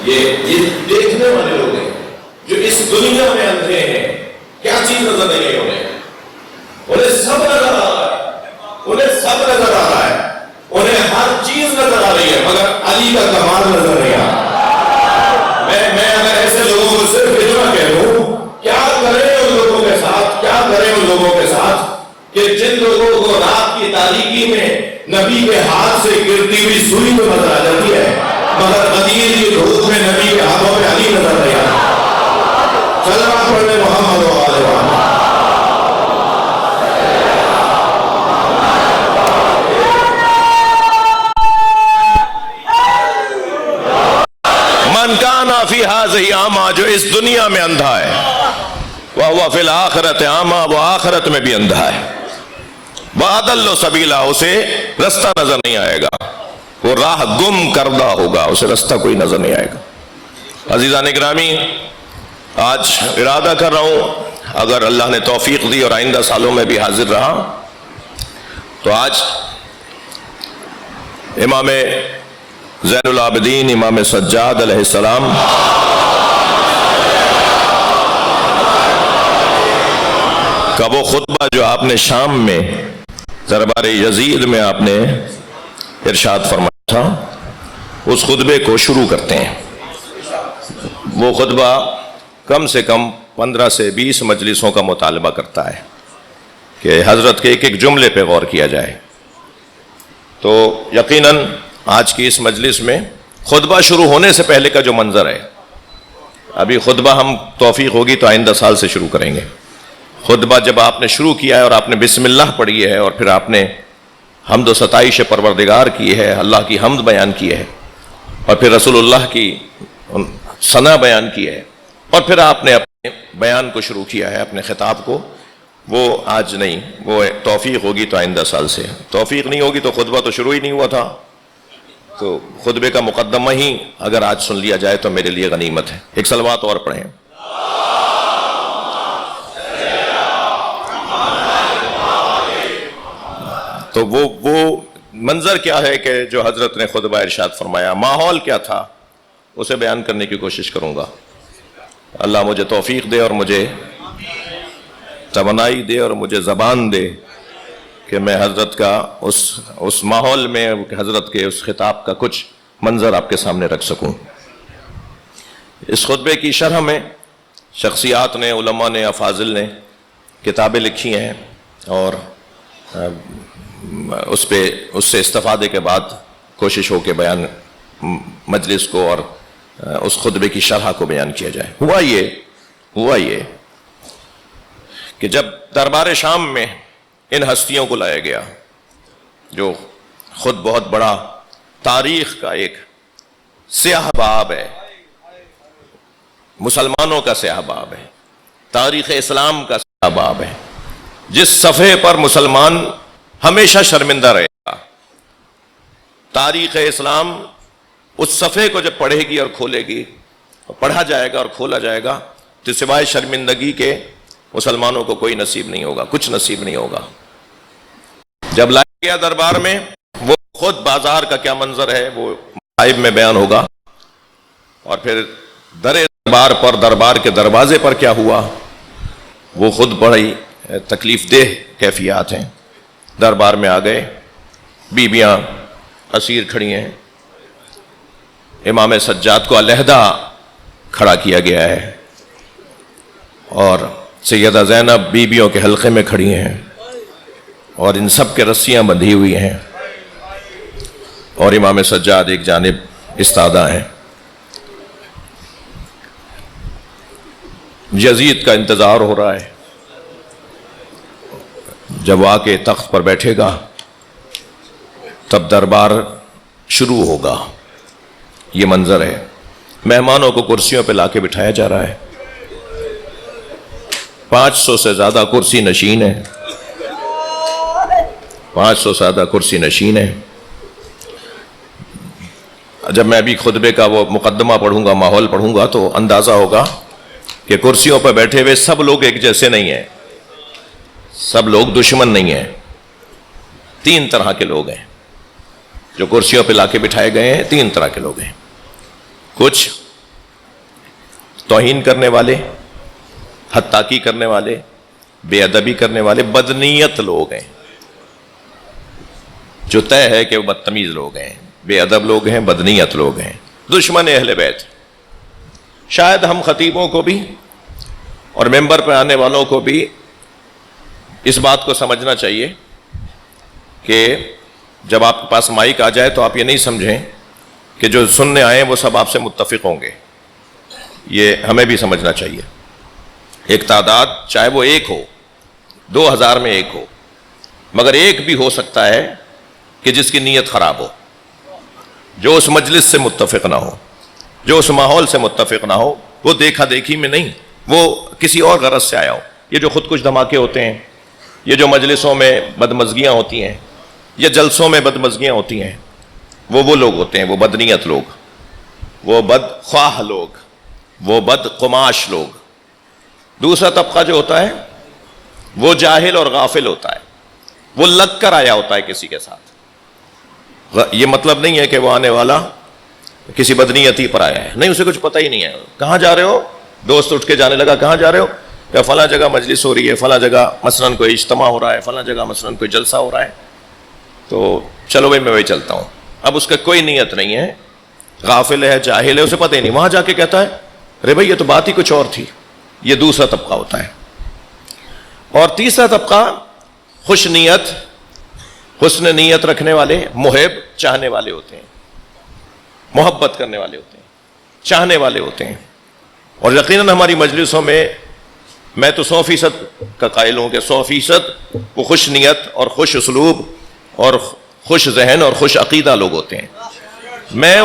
یہ دیکھنے والے لوگ ہیں جو اس دنیا میں اندھے ہیں. کیا چیز نظر نہیں ہے انہیں سب نظر آ رہا ہے, انہیں سب نظر آ رہا ہے, انہیں ہر چیز نظر آ رہی ہے, مگر علی کا کمال نظر نہیں آ رہا. میں اگر ایسے لوگوں کو صرف اتنا کہہ دوں, کیا کریں ان لوگوں کے ساتھ, کیا کریں ان لوگوں کے ساتھ کہ جن لوگوں کو رات کی تاریکی میں نبی کے ہاتھ سے گرتی ہوئی سوئی تو نظر آ جاتی ہے, مگر غدیر کی دھوپ میں نبی کے ہاتھوں پہ علی نظر نہیں آتا. صلوات پڑھنے محمد و آل محمد. من کان فی ہذہ اعمی, جو اس دنیا میں اندھا ہے, وہو فی الآخرۃ اعمی, وہ آخرت میں بھی اندھا ہے. وَأَضَلُّ سَبِيلًا, اسے رستہ نظر نہیں آئے گا, وہ راہ گم کردہ ہوگا, اسے رستہ کوئی نظر نہیں آئے گا. عزیزان گرامی, آج ارادہ کر رہا ہوں, اگر اللہ نے توفیق دی اور آئندہ سالوں میں بھی حاضر رہا, تو آج امام زین العابدین امام سجاد علیہ السلام کا وہ خطبہ جو آپ نے شام میں دربار یزید میں آپ نے ارشاد فرمایا تھا, اس خطبے کو شروع کرتے ہیں. وہ خطبہ کم سے کم 15 سے 20 مجلسوں کا مطالبہ کرتا ہے کہ حضرت کے ایک ایک جملے پہ غور کیا جائے. تو یقیناً آج کی اس مجلس میں خطبہ شروع ہونے سے پہلے کا جو منظر ہے, ابھی خطبہ ہم توفیق ہوگی تو آئندہ سال سے شروع کریں گے. خطبہ جب آپ نے شروع کیا ہے اور آپ نے بسم اللہ پڑھی ہے, اور پھر آپ نے حمد و ستائش پروردگار کی ہے, اللہ کی حمد بیان کی ہے, اور پھر رسول اللہ کی ثنا بیان کی ہے, اور پھر آپ نے اپنے بیان کو شروع کیا ہے, اپنے خطاب کو, وہ آج نہیں, وہ توفیق ہوگی تو آئندہ سال سے. توفیق نہیں ہوگی تو خطبہ تو شروع ہی نہیں ہوا تھا, تو خطبے کا مقدمہ ہی اگر آج سن لیا جائے تو میرے لیے غنیمت ہے. ایک صلوات اور پڑھیں. تو وہ منظر کیا ہے کہ جو حضرت نے خطبہ ارشاد فرمایا, ماحول کیا تھا, اسے بیان کرنے کی کوشش کروں گا. اللہ مجھے توفیق دے اور مجھے توانائی دے اور مجھے زبان دے کہ میں حضرت کا اس ماحول میں حضرت کے اس خطاب کا کچھ منظر آپ کے سامنے رکھ سکوں. اس خطبے کی شرح میں شخصیات نے, علماء نے, افاضل نے کتابیں لکھی ہیں, اور اس سے استفادے کے بعد کوشش ہو کہ بیان مجلس کو اور اس خطبے کی شرح کو بیان کیا جائے. ہوا یہ کہ جب دربار شام میں ان ہستیوں کو لایا گیا, جو خود بہت بڑا تاریخ کا ایک سیاہ باب ہے, مسلمانوں کا سیاہ باب ہے, تاریخ اسلام کا سیاہ باب ہے, جس صفحے پر مسلمان ہمیشہ شرمندہ رہے گا. تاریخ اسلام اس صفحے کو جب پڑھے گی اور کھولے گی, پڑھا جائے گا اور کھولا جائے گا, تو سوائے شرمندگی کے مسلمانوں کو کوئی نصیب نہیں ہوگا, کچھ نصیب نہیں ہوگا. جب لایا گیا دربار میں, وہ خود بازار کا کیا منظر ہے وہ غائب میں بیان ہوگا, اور پھر دربار پر, دربار کے دروازے پر کیا ہوا وہ خود بڑی تکلیف دہ کیفیات ہیں. دربار میں آ گئے, بیویاں اسیر کھڑی ہیں, امام سجاد کو علیحدہ کھڑا کیا گیا ہے, اور سیدہ زینب بیویوں کے حلقے میں کھڑی ہیں, اور ان سب کے رسیاں بندھی ہوئی ہیں, اور امام سجاد ایک جانب استادہ ہیں. یزید کا انتظار ہو رہا ہے, جب وہ آ کے تخت پر بیٹھے گا تب دربار شروع ہوگا. یہ منظر ہے. مہمانوں کو کرسیوں پہ لا کے بٹھایا جا رہا ہے, 500 سے زیادہ کرسی نشین ہیں, 500 سے زیادہ کرسی نشین ہیں. جب میں ابھی خطبے کا وہ مقدمہ پڑھوں گا, ماحول پڑھوں گا, تو اندازہ ہوگا کہ کرسیوں پر بیٹھے ہوئے سب لوگ ایک جیسے نہیں ہیں, سب لوگ دشمن نہیں ہیں. 3 طرح کے لوگ ہیں جو کرسیوں پہ لا کے بٹھائے گئے ہیں, 3 طرح کے لوگ ہیں. کچھ توہین کرنے والے، حد تاکی کرنے والے، بے ادبی کرنے والے بدنیت لوگ ہیں، جو طے ہے کہ وہ بدتمیز لوگ ہیں، بے ادب لوگ ہیں، بدنیت لوگ ہیں، دشمن اہل بیت۔ شاید ہم خطیبوں کو بھی اور ممبر پہ آنے والوں کو بھی اس بات کو سمجھنا چاہیے کہ جب آپ کے پاس مائک آ جائے تو آپ یہ نہیں سمجھیں کہ جو سننے آئے وہ سب آپ سے متفق ہوں گے، یہ ہمیں بھی سمجھنا چاہیے۔ ایک تعداد چاہے وہ 1 ہو، 2000 میں 1 ہو، مگر ایک بھی ہو سکتا ہے کہ جس کی نیت خراب ہو، جو اس مجلس سے متفق نہ ہو، جو اس ماحول سے متفق نہ ہو، وہ دیکھا دیکھی میں نہیں، وہ کسی اور غرض سے آیا ہو۔ یہ جو خود کچھ دھماکے ہوتے ہیں، یہ جو مجلسوں میں بدمزگیاں ہوتی ہیں، یہ جلسوں میں بدمزگیاں ہوتی ہیں، وہ لوگ ہوتے ہیں، وہ بدنیت لوگ، وہ بدخواہ لوگ، وہ بدقماش لوگ۔ دوسرا طبقہ جو ہوتا ہے وہ جاہل اور غافل ہوتا ہے، وہ لگ کر آیا ہوتا ہے کسی کے ساتھ۔ یہ مطلب نہیں ہے کہ وہ آنے والا کسی بدنیتی پر آیا ہے، نہیں، اسے کچھ پتہ ہی نہیں ہے۔ کہاں جا رہے ہو؟ دوست اٹھ کے جانے لگا، کہاں جا رہے ہو؟ کہ فلاں جگہ مجلس ہو رہی ہے، فلاں جگہ مثلاً کوئی اجتماع ہو رہا ہے، فلاں جگہ مثلاً کوئی جلسہ ہو رہا ہے، تو چلو بھائی میں وہی چلتا ہوں۔ اب اس کا کوئی نیت نہیں ہے، غافل ہے، جاہل ہے، اسے پتہ ہی نہیں، وہاں جا کے کہتا ہے ارے بھائی یہ تو بات ہی کچھ اور تھی۔ یہ دوسرا طبقہ ہوتا ہے۔ اور تیسرا طبقہ خوش نیت، حسن نیت رکھنے والے، محب، چاہنے والے ہوتے ہیں، محبت کرنے والے ہوتے ہیں، چاہنے والے ہوتے ہیں۔ اور یقیناً ہماری مجلسوں میں تو 100% کا قائل ہوں کہ 100% وہ خوش نیت اور خوش اسلوب اور خوش ذہن اور خوش عقیدہ لوگ ہوتے ہیں۔ میں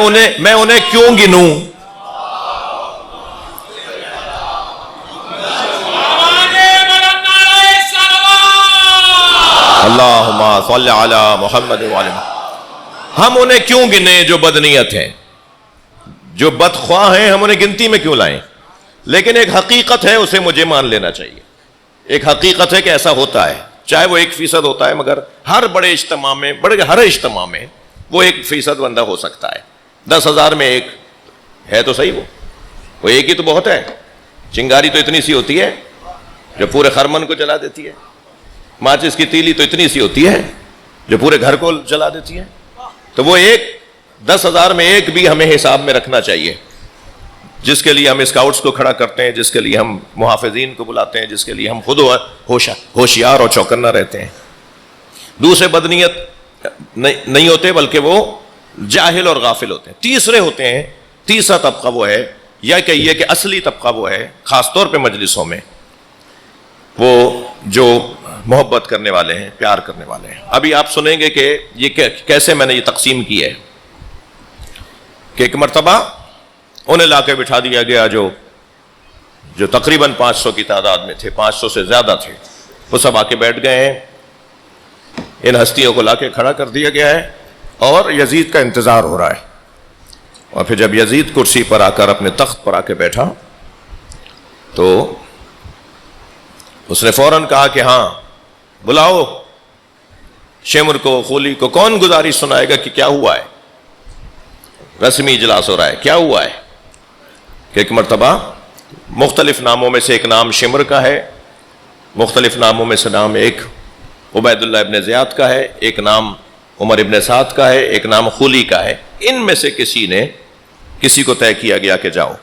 انہیں کیوں گنوں؟ اللہم صلی علی محمد وعلی محمد۔ ہم انہیں کیوں گنیں جو بدنیت ہیں، جو بدخواہ ہیں، ہم انہیں گنتی میں کیوں لائیں؟ لیکن ایک حقیقت ہے، اسے مجھے مان لینا چاہیے۔ ایک حقیقت ہے کہ ایسا ہوتا ہے، چاہے وہ 1% ہوتا ہے، مگر ہر بڑے اجتماع میں، ہر اجتماع میں وہ 1% بندہ ہو سکتا ہے۔ 10,000 میں 1 ہے تو صحیح، وہ 1 ہی تو بہت ہے۔ چنگاری تو اتنی سی ہوتی ہے جو پورے خرمن کو جلا دیتی ہے، ماچس کی تیلی تو اتنی سی ہوتی ہے جو پورے گھر کو جلا دیتی ہے۔ تو وہ 10,000 میں 1 بھی ہمیں حساب میں رکھنا چاہیے، جس کے لیے ہم اسکاؤٹس کو کھڑا کرتے ہیں، جس کے لیے ہم محافظین کو بلاتے ہیں، جس کے لیے ہم خود ہوشیار اور چوکنا رہتے ہیں۔ دوسرے بدنیت نہیں ہوتے، بلکہ وہ جاہل اور غافل ہوتے ہیں۔ تیسرے ہوتے ہیں، تیسرا طبقہ وہ ہے، یا کہیے کہ اصلی طبقہ وہ ہے، خاص طور پہ مجلسوں میں، وہ جو محبت کرنے والے ہیں، پیار کرنے والے ہیں۔ ابھی آپ سنیں گے کہ یہ کیسے میں نے یہ تقسیم کی ہے کہ ایک مرتبہ انہیں لا کے بٹھا دیا گیا جو تقریباً 500 کی تعداد میں تھے، 500 سے زیادہ تھے، وہ سب آ کے بیٹھ گئے ہیں۔ ان ہستیوں کو لا کے کھڑا کر دیا گیا ہے اور یزید کا انتظار ہو رہا ہے۔ اور پھر جب یزید کرسی پر آ کر اپنے تخت پر آ کے بیٹھا تو اس نے فوراً کہا کہ ہاں بلاؤ شمر کو، خولی کو۔ کون گزارش سنائے گا کہ کیا ہوا ہے؟ رسمی اجلاس ہو رہا ہے، کیا ہوا ہے؟ کہ ایک مرتبہ مختلف ناموں میں سے ایک نام شمر کا ہے، مختلف ناموں میں سے نام ایک عبید اللہ ابن زیاد کا ہے، ایک نام عمر ابن سعد کا ہے، ایک نام خولی کا ہے۔ ان میں سے کسی کو طے کیا گیا کہ جاؤ۔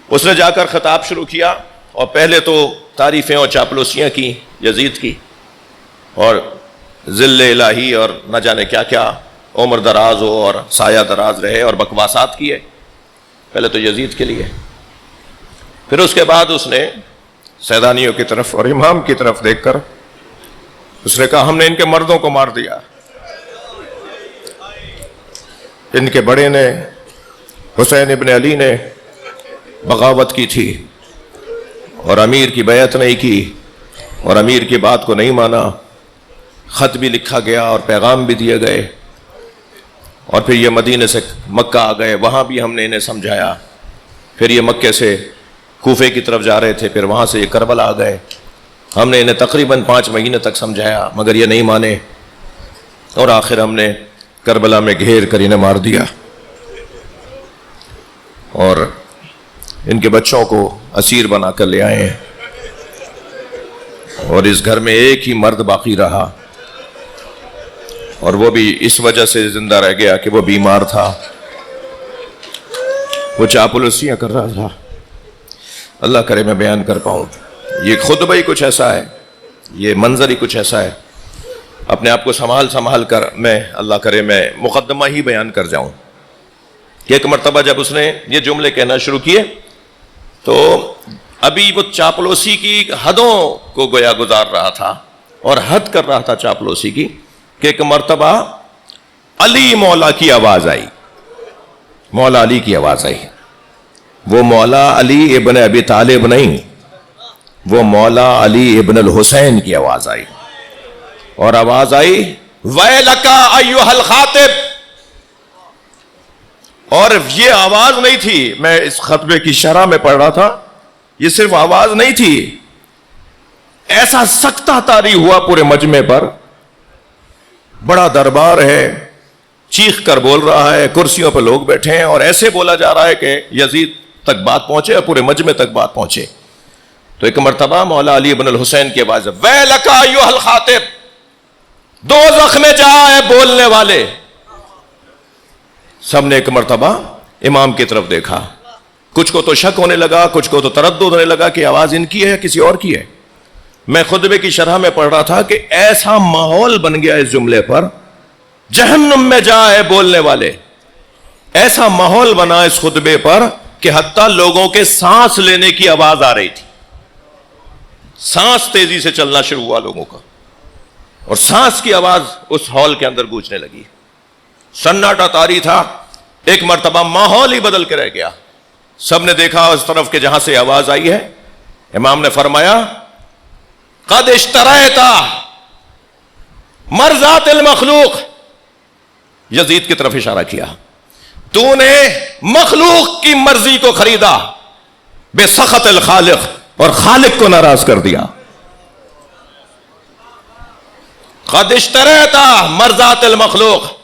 اس نے جا کر خطاب شروع کیا اور پہلے تو تعریفیں اور چاپلوسیاں کی یزید کی، اور ذل الہی اور نہ جانے کیا کیا، عمر دراز ہو اور سایہ دراز رہے، اور بکواسات کیے پہلے تو یزید کے لیے۔ پھر اس کے بعد اس نے سیدانیوں کی طرف اور امام کی طرف دیکھ کر اس نے کہا ہم نے ان کے مردوں کو مار دیا، ان کے بڑے نے، حسین ابن علی نے بغاوت کی تھی اور امیر کی بیعت نہیں کی اور امیر کی بات کو نہیں مانا، خط بھی لکھا گیا اور پیغام بھی دیے گئے، اور پھر یہ مدینے سے مکہ آ گئے، وہاں بھی ہم نے انہیں سمجھایا، پھر یہ مکے سے کوفے کی طرف جا رہے تھے، پھر وہاں سے یہ کربلا آ گئے، ہم نے انہیں تقریباً 5 مہینے تک سمجھایا مگر یہ نہیں مانے، اور آخر ہم نے کربلا میں گھیر کر انہیں مار دیا۔ اور ان کے بچوں کو اسیر بنا کر لے آئے ہیں، اور اس گھر میں ایک ہی مرد باقی رہا، اور وہ بھی اس وجہ سے زندہ رہ گیا کہ وہ بیمار تھا، وہ چاپلوسیاں کر رہا تھا۔ اللہ کرے میں بیان کر پاؤں۔ یہ خطبہ ہی کچھ ایسا ہے، یہ منظر ہی کچھ ایسا ہے، اپنے آپ کو سنبھال کر میں اللہ کرے میں مقدمہ ہی بیان کر جاؤں کہ ایک مرتبہ جب اس نے یہ جملے کہنا شروع کیے تو ابھی وہ چاپلوسی کی حدوں کو گویا گزار رہا تھا اور حد کر رہا تھا چاپلوسی کی، کہ ایک مرتبہ علی مولا کی آواز آئی، مولا علی کی آواز آئی۔ وہ مولا علی ابن ابی طالب نہیں، وہ مولا علی ابن الحسین کی آواز آئی، اور آواز آئی وَيْلَكَ أَيُّهَا الْخَاطِبُ۔ اور یہ آواز نہیں تھی، میں اس خطبے کی شرح میں پڑھ رہا تھا، یہ صرف آواز نہیں تھی، ایسا سکتہ طاری ہوا پورے مجمع پر، بڑا دربار ہے، چیخ کر بول رہا ہے، کرسیوں پہ لوگ بیٹھے ہیں، اور ایسے بولا جا رہا ہے کہ یزید تک بات پہنچے اور پورے مجمع تک بات پہنچے۔ تو ایک مرتبہ مولا علی بن الحسین کی آواز وَيْلَكَ أَيُّهَا الْخَاطِبُ، دوزخ میں جا ہے بولنے والے۔ سب نے ایک مرتبہ امام کی طرف دیکھا، کچھ کو تو شک ہونے لگا، کچھ کو تو تردد ہونے لگا کہ آواز ان کی ہے یا کسی اور کی ہے۔ میں خطبے کی شرح میں پڑھ رہا تھا کہ ایسا ماحول بن گیا اس جملے پر، جہنم میں جا ہے بولنے والے، ایسا ماحول بنا اس خطبے پر کہ حتیٰ لوگوں کے سانس لینے کی آواز آ رہی تھی، سانس تیزی سے چلنا شروع ہوا لوگوں کا، اور سانس کی آواز اس ہال کے اندر گونجنے لگی، سناٹا طاری تھا۔ ایک مرتبہ ماحول ہی بدل کے رہ گیا، سب نے دیکھا اس طرف کہ جہاں سے آواز آئی ہے۔ امام نے فرمایا قد اشتریت مرضات المخلوق، یزید کی طرف اشارہ کیا، تو نے مخلوق کی مرضی کو خریدا، بے سخط الخالق، اور خالق کو ناراض کر دیا۔ قد اشتریت مرضات المخلوق،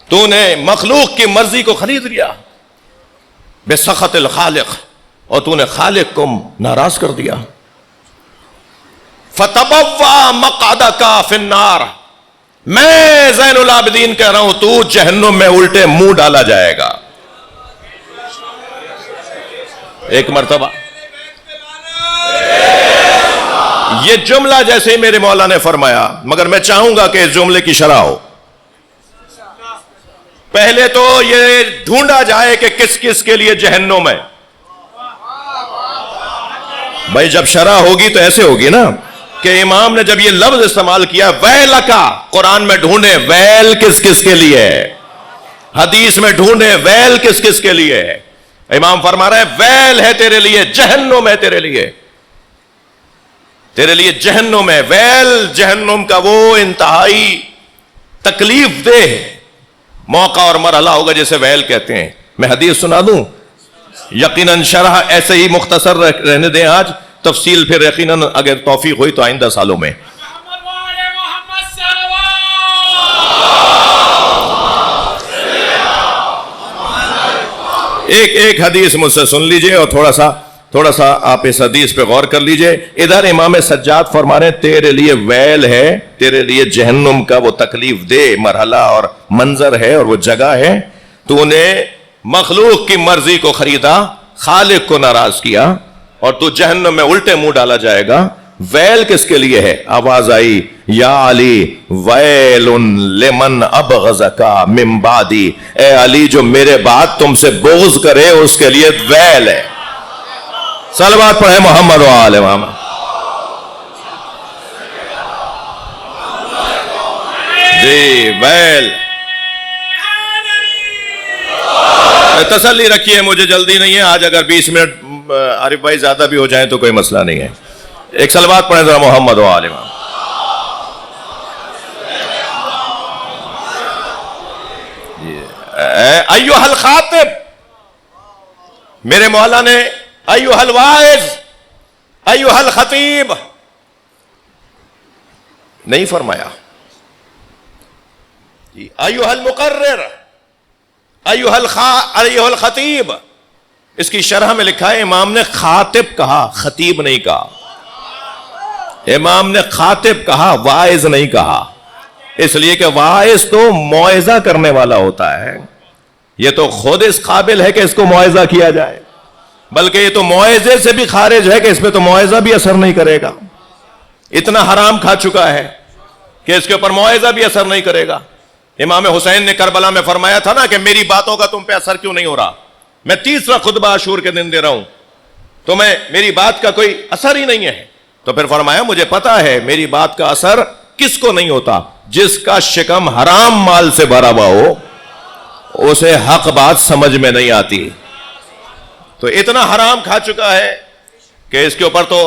تو نے مخلوق کی مرضی کو خرید لیا، بے سخط الخالق، اور تو نے خالق کو ناراض کر دیا۔ فتبوا مقعدک فی النار، میں زین العابدین کہہ رہا ہوں تو جہنم میں الٹے منہ ڈالا جائے گا۔ ایک مرتبہ یہ جملہ جیسے ہی میرے مولا نے فرمایا، مگر میں چاہوں گا کہ اس جملے کی شرح ہو۔ پہلے تو یہ ڈھونڈا جائے کہ کس کس کے لیے جہنم ہے۔ بھائی جب شرح ہوگی تو ایسے ہوگی نا کہ امام نے جب یہ لفظ استعمال کیا ویلکا، قرآن میں ڈھونڈے ویل کس کس کے لیے ہے، حدیث میں ڈھونڈے ویل کس کس کے لیے ہے۔ امام فرما رہے ہیں ویل ہے تیرے لیے، جہنم ہے تیرے لیے، تیرے لیے جہنم ہے۔ ویل جہنم کا وہ انتہائی تکلیف دہ موقع اور مرحلہ ہوگا جسے ویل کہتے ہیں۔ میں حدیث سنا دوں، یقیناً شرح ایسے ہی مختصر رہنے دیں، آج تفصیل پھر یقیناً اگر توفیق ہوئی تو آئندہ سالوں میں۔ ایک حدیث مجھ سے سن لیجئے اور تھوڑا سا آپ اس حدیث پہ غور کر لیجئے۔ ادھر امام سجاد فرما رہے ہیں تیرے لیے ویل ہے، تیرے لیے جہنم کا وہ تکلیف دہ مرحلہ اور منظر ہے اور وہ جگہ ہے، تو نے مخلوق کی مرضی کو خریدا، خالق کو ناراض کیا، اور تو جہنم میں الٹے منہ ڈالا جائے گا۔ ویل کس کے لیے ہے؟ آواز آئی یا علی ویل لمن ابغضک من بعدی، اے علی جو میرے بعد تم سے بغض کرے اس کے لیے ویل ہے۔ صلوات پڑھے محمد و آل محمد۔ جی ویل، تسلی رکھیے مجھے جلدی نہیں ہے آج، اگر 20 منٹ عارف بھائی زیادہ بھی ہو جائیں تو کوئی مسئلہ نہیں ہے۔ ایک صلوات پڑھیں ذرا محمد و آل محمد۔ ایھا الخاطب، میرے مولا نے ایھا الواعظ، ایھا الخطیب نہیں فرمایا، ایھا المقرر، ایھا الخطیب، اس کی شرح میں لکھا ہے امام نے خاطب کہا، خطیب نہیں کہا. امام نے خاطب کہا، واعظ نہیں کہا. اس لیے کہ واعظ تو موعظہ کرنے والا ہوتا ہے، یہ تو خود اس قابل ہے کہ اس کو موعظہ کیا جائے، بلکہ یہ تو موعظے سے بھی خارج ہے کہ اس پہ تو موعظہ بھی اثر نہیں کرے گا. اتنا حرام کھا چکا ہے کہ اس کے اوپر موعظہ بھی اثر نہیں کرے گا. امام حسین نے کربلا میں فرمایا تھا نا کہ میری باتوں کا تم پہ اثر کیوں نہیں ہو رہا؟ میں تیسرا خطبہ عاشور کے دن دے رہا ہوں، تو میری بات کا کوئی اثر ہی نہیں ہے. تو پھر فرمایا مجھے پتا ہے میری بات کا اثر کس کو نہیں ہوتا، جس کا شکم حرام مال سے بھرا ہوا ہو، اسے حق بات سمجھ میں نہیں آتی. تو اتنا حرام کھا چکا ہے کہ اس کے اوپر تو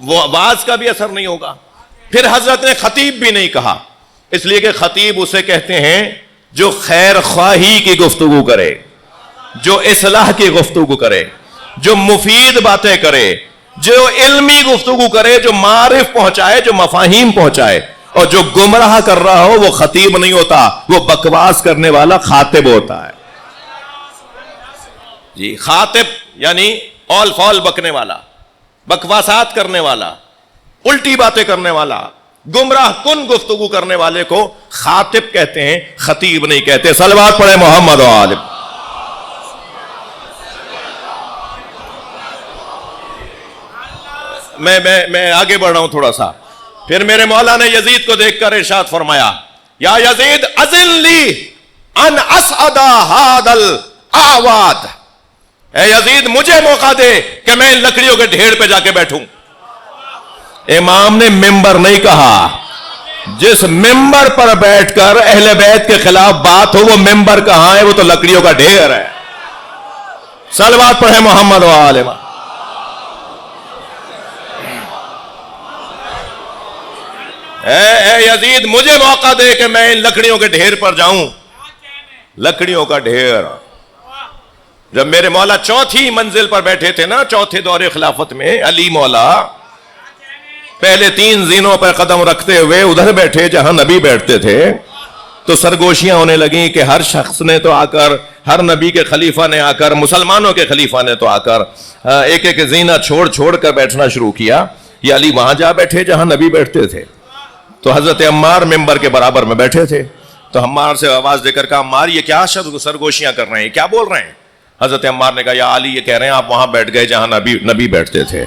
وہ واعظ کا بھی اثر نہیں ہوگا. پھر حضرت نے خطیب بھی نہیں کہا، اس لیے کہ خطیب اسے کہتے ہیں جو خیر خواہی کی گفتگو کرے، جو اصلاح کی گفتگو کرے، جو مفید باتیں کرے، جو علمی گفتگو کرے، جو معارف پہنچائے، جو مفاہیم پہنچائے. اور جو گمراہ کر رہا ہو وہ خطیب نہیں ہوتا، وہ بکواس کرنے والا خاطب ہوتا ہے. جی، خاطب یعنی اول فول بکنے والا، بکواسات کرنے والا، الٹی باتیں کرنے والا، گمراہ کن گفتگو کرنے والے کو خاطب کہتے ہیں، خطیب نہیں کہتے. صلوات پڑھے محمد و آل. میں آگے بڑھ رہا ہوں تھوڑا سا. پھر میرے مولا نے یزید کو دیکھ کر ارشاد فرمایا، یا یزید اذن لی ان اسعد ھذا الاعواد، اے یزید مجھے موقع دے کہ میں ان لکڑیوں کے ڈھیر پہ جا کے بیٹھوں. امام نے ممبر نہیں کہا. جس ممبر پر بیٹھ کر اہل بیت کے خلاف بات ہو وہ ممبر کہاں ہے، وہ تو لکڑیوں کا ڈھیر ہے. صلوات پڑھے محمد و آل. اے یزید مجھے موقع دے کہ میں ان لکڑیوں کے ڈھیر پر جاؤں. لکڑیوں کا ڈھیر. جب میرے مولا چوتھی منزل پر بیٹھے تھے نا، چوتھے دور خلافت میں، علی مولا پہلے 3 زینوں پر قدم رکھتے ہوئے ادھر بیٹھے جہاں نبی بیٹھتے تھے، تو سرگوشیاں ہونے لگیں کہ ہر شخص نے تو آ کر، ہر نبی کے خلیفہ نے آ کر، مسلمانوں کے خلیفہ نے تو آ کر ایک ایک زینہ چھوڑ چھوڑ کر بیٹھنا شروع کیا. یہ علی وہاں جا بیٹھے جہاں نبی بیٹھتے تھے. تو حضرت عمار ممبر کے برابر میں بیٹھے تھے. تو عمار سے آواز دے کر کہا، عمار یہ کیا سرگوشیاں کر رہے ہیں، کیا بول رہے ہیں؟ حضرت عمار نے کہا، یا علی یہ کہہ رہے ہیں آپ وہاں بیٹھ گئے جہاں نبی بیٹھتے تھے.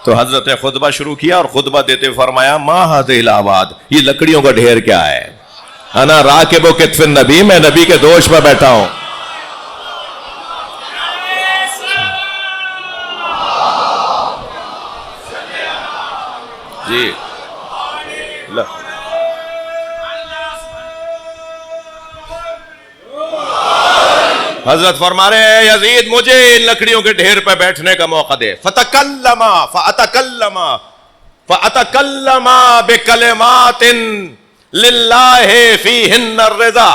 تو حضرت نے خطبہ شروع کیا اور خطبہ دیتے فرمایا، ما ھذہ الاعواد، یہ لکڑیوں کا ڈھیر کیا ہے؟ انا راکب کتف النبی، میں نبی کے دوش پر بیٹھا ہوں. جی حضرت فرما رہے ہیں، یزید مجھے ان لکڑیوں کے ڈھیر پہ بیٹھنے کا موقع دے. فَأَتَكَلَّمَ بِكَلِمَاتٍ لِلَّهِ فِيهِنَّ الرِّضَا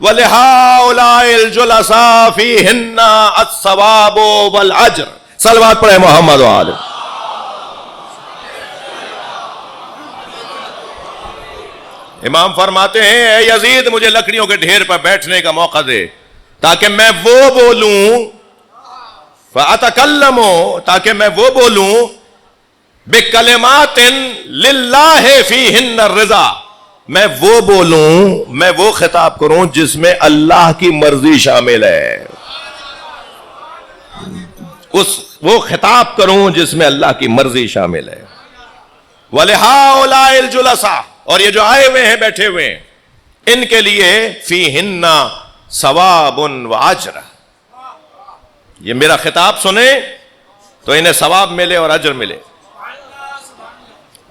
وَلِهَٰؤُلَاءِ الْجُلَسَاءِ فِيهِنَّ الثَّوَابُ وَالْأَجْرُ. صلوات پڑھے محمد و آل. امام فرماتے ہیں، اے یزید مجھے لکڑیوں کے ڈھیر پر بیٹھنے کا موقع دے تاکہ میں وہ بولوں، فَأَتَكَلَّمُ، تاکہ میں وہ بولوں، بِكَلِمَاتٍ لِلَّهِ فِيهِنَّ الرِّضَا، میں وہ بولوں، میں وہ خطاب کروں جس میں اللہ کی مرضی شامل ہے. وہ خطاب کروں جس میں اللہ کی مرضی شامل ہے. وَلِهَٰؤُلَاءِ الْجُلَسَاءِ، اور یہ جو آئے ہوئے ہیں، بیٹھے ہوئے ہیں، ان کے لیے فِيهِنَّ ثواب و اجر، یہ میرا خطاب سنیں تو انہیں ثواب ملے اور اجر ملے.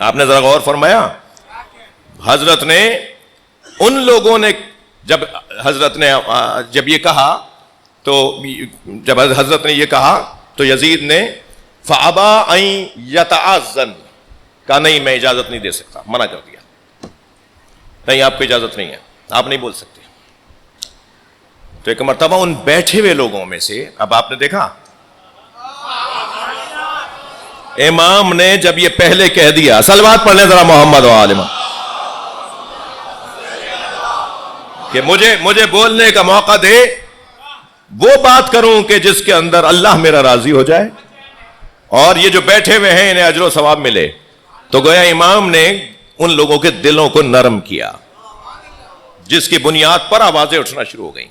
آپ نے ذرا غور فرمایا، حضرت نے ان لوگوں نے جب یہ کہا تو جب حضرت نے یہ کہا تو یزید نے فابا ان یتعاذن، کہا نہیں میں اجازت نہیں دے سکتا، منع کر دیا، نہیں آپ کو اجازت نہیں ہے، آپ نہیں بول سکتے. تو ایک مرتبہ ان بیٹھے ہوئے لوگوں میں سے، اب آپ نے دیکھا امام نے جب یہ پہلے کہہ دیا، صلوات پڑھ لیں ذرا محمد و آل، کہ مجھے بولنے کا موقع دے وہ بات کروں کہ جس کے اندر اللہ میرا راضی ہو جائے اور یہ جو بیٹھے ہوئے ہیں انہیں اجر و ثواب ملے. تو گویا امام نے ان لوگوں کے دلوں کو نرم کیا جس کی بنیاد پر آوازیں اٹھنا شروع ہو گئیں.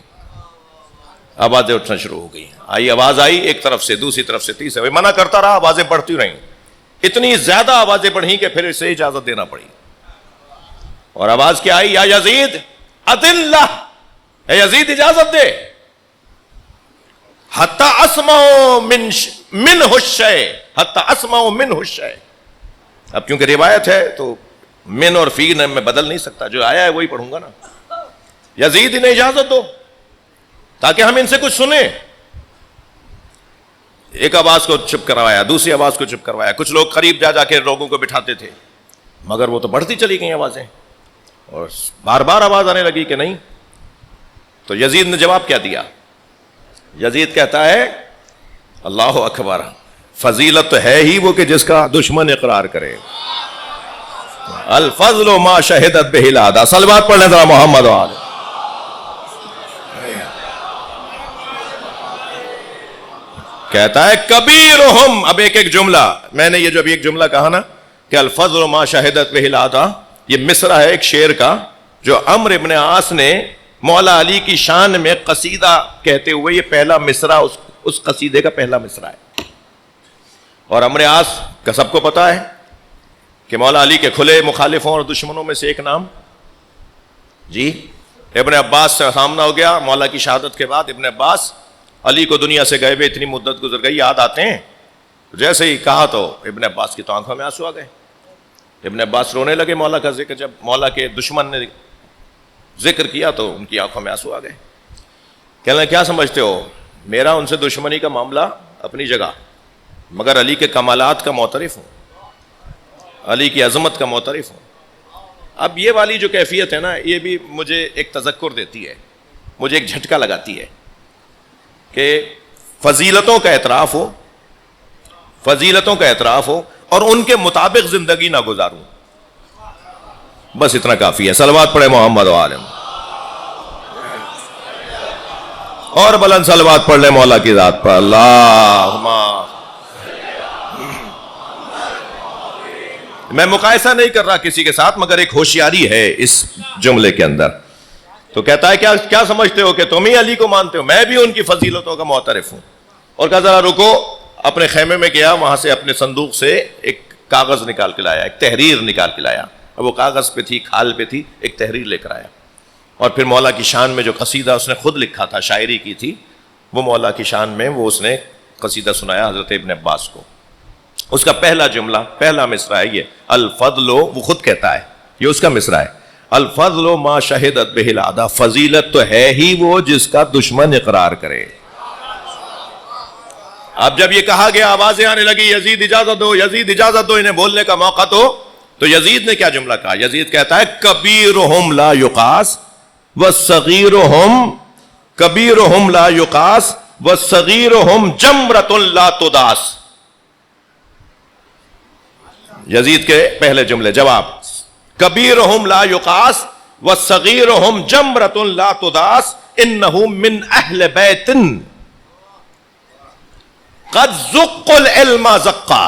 آوازیں اٹھنا شروع ہو گئی. آواز آئی ایک طرف سے, دوسری طرف سے, تیسری. منع کرتا رہا, آوازیں بڑھتی رہیں. اتنی زیادہ آوازیں بڑھیں کہ پھر اسے اجازت دینا پڑی. اور آواز کیا آئی؟ یا یزید اذن لہ, اے یزید اجازت دے. حتی اسمع منہ الشیء, حتی اسمع منہ الشیء. اب کیونکہ روایت ہے تو من اور فی میں بدل نہیں سکتا, جو آیا ہے وہی پڑھوں گا نا. یزید انہیں اجازت دو تاکہ ہم ان سے کچھ سنیں. ایک آواز کو چپ کروایا, دوسری آواز کو چپ کروایا. کچھ لوگ قریب جا جا کے لوگوں کو بٹھاتے تھے, مگر وہ تو بڑھتی چلی گئی آوازیں, اور بار بار آواز آنے لگی کہ نہیں. تو یزید نے جواب کیا دیا؟ یزید کہتا ہے اللہ اکبر, فضیلت تو ہے ہی وہ کہ جس کا دشمن اقرار کرے. الفضل ما شہدت بہ العادہ. صلوات پڑھ لیں ذرا محمد و آلہ. کہتا ہے کبیرہم. اب ایک ایک جملہ, میں نے یہ جو ابھی ایک جملہ کہا نا کہ الفضل ما شہدت بہ العادہ, یہ مصرع ہے ایک شعر کا جو عمرو ابن عاص نے مولا علی کی شان میں قصیدہ کہتے ہوئے, یہ پہلا مصرع اس قصیدے کا پہلا مصرع ہے. اور عمرو عاص کا سب کو پتا ہے کہ مولا علی کے کھلے مخالفوں اور دشمنوں میں سے ایک نام جی ابن عباس سے سامنا ہو گیا. مولا کی شہادت کے بعد ابن عباس علی کو دنیا سے گئے ہوئے اتنی مدت گزر گئی, یاد آتے ہیں. جیسے ہی کہا تو ابن عباس کی تو آنکھوں میں آنسو آ گئے. ابن عباس رونے لگے مولا کا ذکر, جب مولا کے دشمن نے ذکر کیا تو ان کی آنکھوں میں آنسو آ گئے. کہنے لگے کیا سمجھتے ہو, میرا ان سے دشمنی کا معاملہ اپنی جگہ, مگر علی کے کمالات کا معترف ہوں, علی کی عظمت کا معترف ہوں. اب یہ والی جو کیفیت ہے نا, یہ بھی مجھے ایک تذکر دیتی ہے, مجھے ایک جھٹکا لگاتی ہے کہ فضیلتوں کا اعتراف ہو, فضیلتوں کا اعتراف ہو اور ان کے مطابق زندگی نہ گزاروں. بس اتنا کافی ہے. صلوات پڑھے محمد و آلہ. اور بلند صلوات پڑھ لے مولا کی ذات پر. اللہم. میں مقایسہ نہیں کر رہا کسی کے ساتھ, مگر ایک ہوشیاری ہے اس جملے کے اندر. تو کہتا ہے کیا سمجھتے ہو کہ تم ہی علی کو مانتے ہو, میں بھی ان کی فضیلتوں کا معترف ہوں. اور کہا ذرا رکو. اپنے خیمے میں گیا, وہاں سے اپنے صندوق سے ایک کاغذ نکال کے لایا, ایک تحریر نکال کے لایا. وہ کاغذ پہ تھی, کھال پہ تھی, ایک تحریر لے کر آیا. اور پھر مولا کی شان میں جو قصیدہ اس نے خود لکھا تھا, شاعری کی تھی, وہ مولا کی شان میں وہ اس نے قصیدہ سنایا حضرت ابن عباس کو. اس کا پہلا جملہ, پہلا مصرع ہے یہ الفضل. وہ خود کہتا ہے, یہ اس کا مصرع ہے, الفضل ما شہدت بہ العادہ. فضیلت تو ہے ہی وہ جس کا دشمن اقرار کرے. اب جب یہ کہا گیا, آوازیں آنے لگی یزید اجازت دو, یزید اجازت دو, انہیں بولنے کا موقع تو یزید نے کیا جملہ کہا؟ یزید کہتا ہے کبیرہم لا یقاس والصغیرہم, کبیرہم لا یقاس والصغیرہم جمرۃ لا تداس. یزید کے پہلے جملے جواب, کبیرہم لا یقاس والصغیرہم جمرۃ لا تداس انہ من اہل بیت قد زق العلم زقا.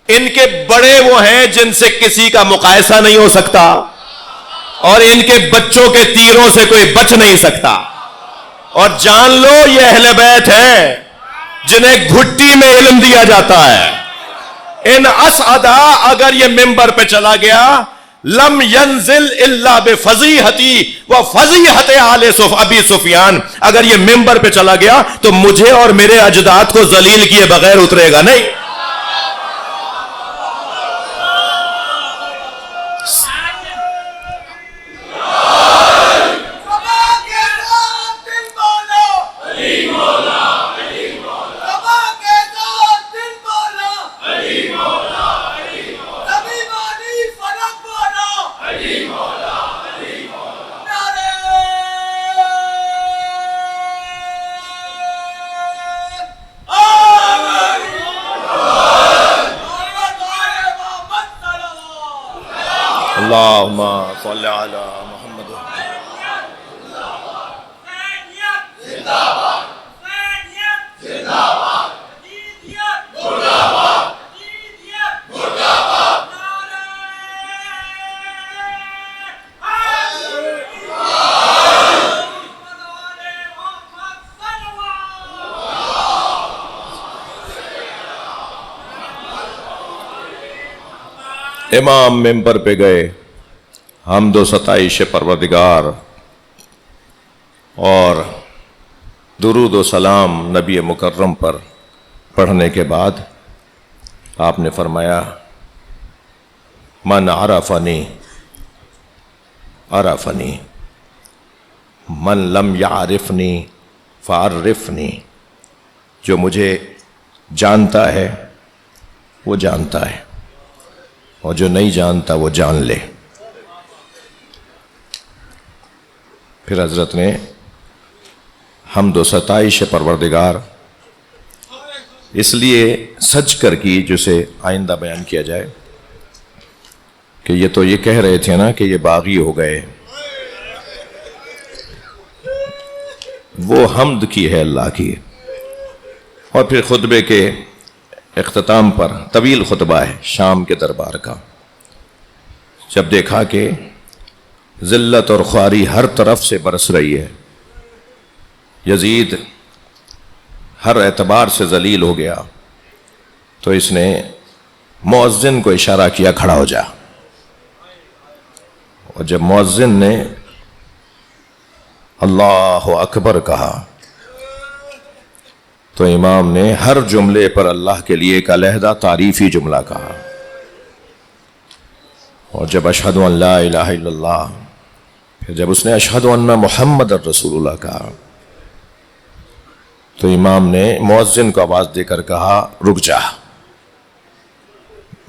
ان کے بڑے وہ ہیں جن سے کسی کا مقایسہ نہیں ہو سکتا, اور ان کے بچوں کے تیروں سے کوئی بچ نہیں سکتا. اور جان لو یہ اہل بیت ہیں جنہیں گھٹی میں علم دیا جاتا ہے. ان اسعدا, اگر یہ ممبر پہ چلا گیا, لم ينزل الا بفضیحتی وفضیحت آل ابی سفیان. اگر یہ ممبر پہ چلا گیا تو مجھے اور میرے اجداد کو ذلیل کیے بغیر اترے گا نہیں. اللہم صلی علی محمد. امام ممبر پہ گئے، حمد و ستائش پروردگار اور درود و سلام نبی مکرم پر پڑھنے کے بعد آپ نے فرمایا من عرفنی عرفنی من لم یعرفنی فعرفنی، جو مجھے جانتا ہے وہ جانتا ہے اور جو نہیں جانتا وہ جان لے۔ پھر حضرت نے حمد و ستائش پروردگار اس لیے سج کر کی جسے آئندہ بیان کیا جائے کہ یہ تو یہ کہہ رہے تھے نا کہ یہ باغی ہو گئے، وہ حمد کی ہے اللہ کی۔ اور پھر خطبے کے اختتام پر طویل خطبہ ہے شام کے دربار کا، جب دیکھا کہ ذلت اور خواری ہر طرف سے برس رہی ہے، یزید ہر اعتبار سے ذلیل ہو گیا، تو اس نے مؤذن کو اشارہ کیا کھڑا ہو جا۔ اور جب مؤذن نے اللہ اکبر کہا تو امام نے ہر جملے پر اللہ کے لیے ایک علیحدہ تعریفی جملہ کہا، اور جب اشہد ان لا الہ الا اللہ، پھر جب اس نے اشہد ان محمد رسول اللہ کہا تو امام نے مؤذن کو آواز دے کر کہا رک جا،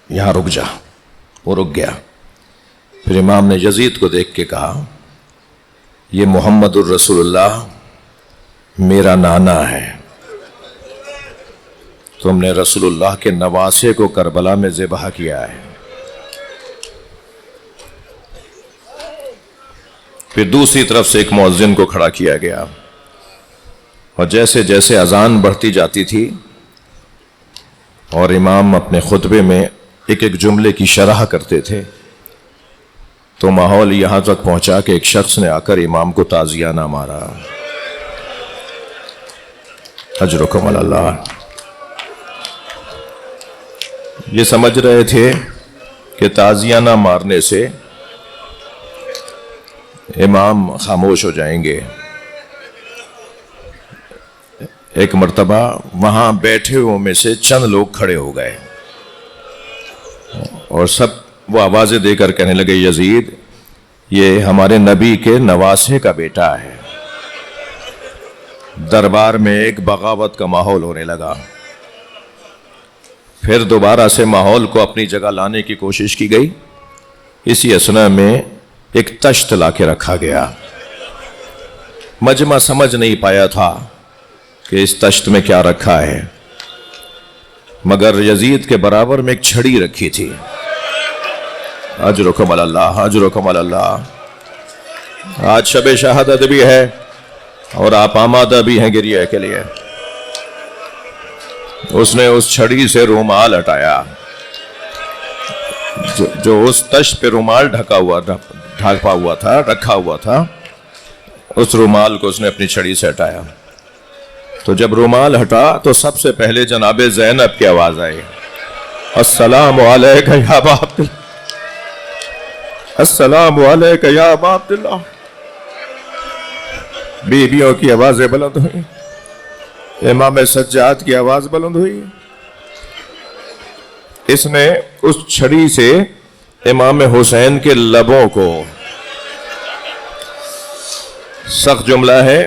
یہاں رک جا۔ وہ رک گیا۔ پھر امام نے یزید کو دیکھ کے کہا یہ محمد الرسول اللہ میرا نانا ہے، تم نے رسول اللہ کے نواسے کو کربلا میں ذبح کیا ہے۔ پھر دوسری طرف سے ایک مؤذن کو کھڑا کیا گیا، اور جیسے جیسے اذان بڑھتی جاتی تھی اور امام اپنے خطبے میں ایک ایک جملے کی شرح کرتے تھے تو ماحول یہاں تک پہنچا کہ ایک شخص نے آ کر امام کو تعزیانہ مارا۔ اجرکم علی اللہ۔ یہ سمجھ رہے تھے کہ تعزیانہ مارنے سے امام خاموش ہو جائیں گے۔ ایک مرتبہ وہاں بیٹھے ہوئے میں سے چند لوگ کھڑے ہو گئے اور سب وہ آوازیں دے کر کہنے لگے یزید یہ ہمارے نبی کے نواسے کا بیٹا ہے۔ دربار میں ایک بغاوت کا ماحول ہونے لگا۔ پھر دوبارہ سے ماحول کو اپنی جگہ لانے کی کوشش کی گئی۔ اسی اثنا میں ایک تشت لا کے رکھا گیا۔ مجمع سمجھ نہیں پایا تھا کہ اس تشت میں کیا رکھا ہے، مگر یزید کے برابر میں ایک چھڑی رکھی تھی۔ اجرکم علی اللہ، اجرکم علی اللہ۔ آج شب شہادت بھی ہے اور آپ آمادہ بھی ہیں گریہ کے لیے۔ اس نے اس چھڑی سے رومال ہٹایا، جو اس تشت پہ رومال ڈھکا ہوا تھا، رکھا ہوا تھا، اس رومال کو اس نے اپنی چھڑی سے ہٹایا۔ تو جب رومال ہٹا تو سب سے پہلے جناب زینب کی آواز آئی، السلام علیکہ یا ابا عبداللہ، السلام علیکہ یا ابا عبداللہ۔ بیویوں کی آوازیں بلند ہوئی، امام سجاد کی آواز بلند ہوئی۔ اس نے اس چھڑی سے امام حسین کے لبوں کو، سخت جملہ ہے،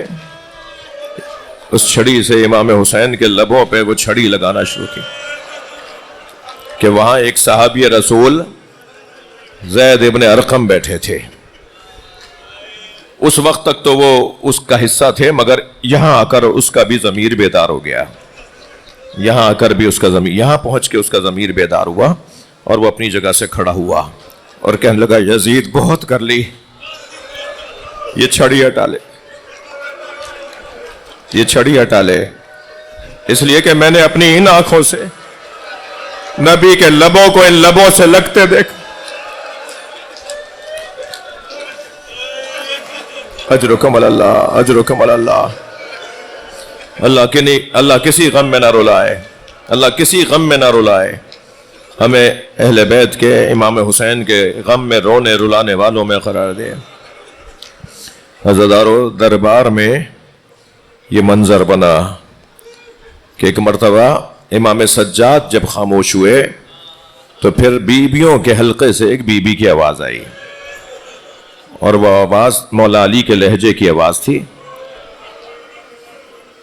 اس چھڑی سے امام حسین کے لبوں پہ وہ چھڑی لگانا شروع کی کہ وہاں ایک صحابی رسول زید ابن ارقم بیٹھے تھے۔ اس وقت تک تو وہ اس کا حصہ تھے، مگر یہاں آ کر اس کا بھی ضمیر بیدار ہو گیا۔ یہاں آ کر بھی اس کا ضمیر، یہاں پہنچ کے اس کا ضمیر بیدار ہوا اور وہ اپنی جگہ سے کھڑا ہوا اور کہنے لگا یزید بہت کر لی، یہ چھڑی ہٹا لے، یہ چھڑی ہٹا لے، اس لیے کہ میں نے اپنی ان آنکھوں سے نبی کے لبوں کو ان لبوں سے لگتے دیکھ۔ اجرکم علی اللہ، اجرکم علی اللہ۔ اللہ کسی غم میں نہ رلائے، اللہ کسی غم میں نہ رلائے۔ ہمیں اہل بیت کے امام حسین کے غم میں رونے رلانے والوں میں قرار دے۔ عزادارو، دربار میں یہ منظر بنا کہ ایک مرتبہ امام سجاد جب خاموش ہوئے تو پھر بیویوں کے حلقے سے ایک بیوی کی آواز آئی، اور وہ آواز مولا علی کے لہجے کی آواز تھی،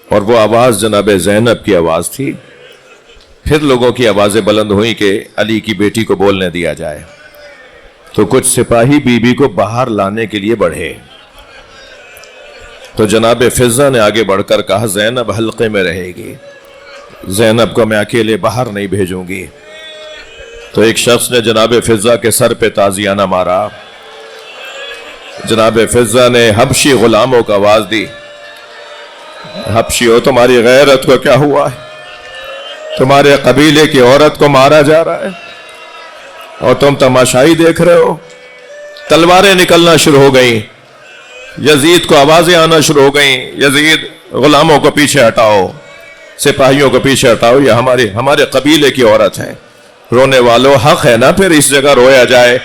اور وہ آواز جناب زینب کی آواز تھی۔ پھر لوگوں کی آوازیں بلند ہوئیں کہ علی کی بیٹی کو بولنے دیا جائے، تو کچھ سپاہی بیوی کو باہر لانے کے لیے بڑھے، تو جناب فضہ نے آگے بڑھ کر کہا زینب حلقے میں رہے گی، زینب کو میں اکیلے باہر نہیں بھیجوں گی۔ تو ایک شخص نے جناب فضہ کے سر پہ تازیانہ مارا، جناب فضہ نے حبشی غلاموں کو آواز دی، حبشیوں تمہاری غیرت کو کیا ہوا ہے؟ تمہارے قبیلے کی عورت کو مارا جا رہا ہے اور تم تماشائی دیکھ رہے ہو۔ تلواریں نکلنا شروع ہو گئیں، یزید کو آوازیں آنا شروع ہو گئیں، یزید غلاموں کو پیچھے ہٹاؤ، سپاہیوں کو پیچھے ہٹاؤ، یہ ہمارے قبیلے کی عورت ہے۔ رونے والوں، حق ہے نا پھر اس جگہ رویا جائے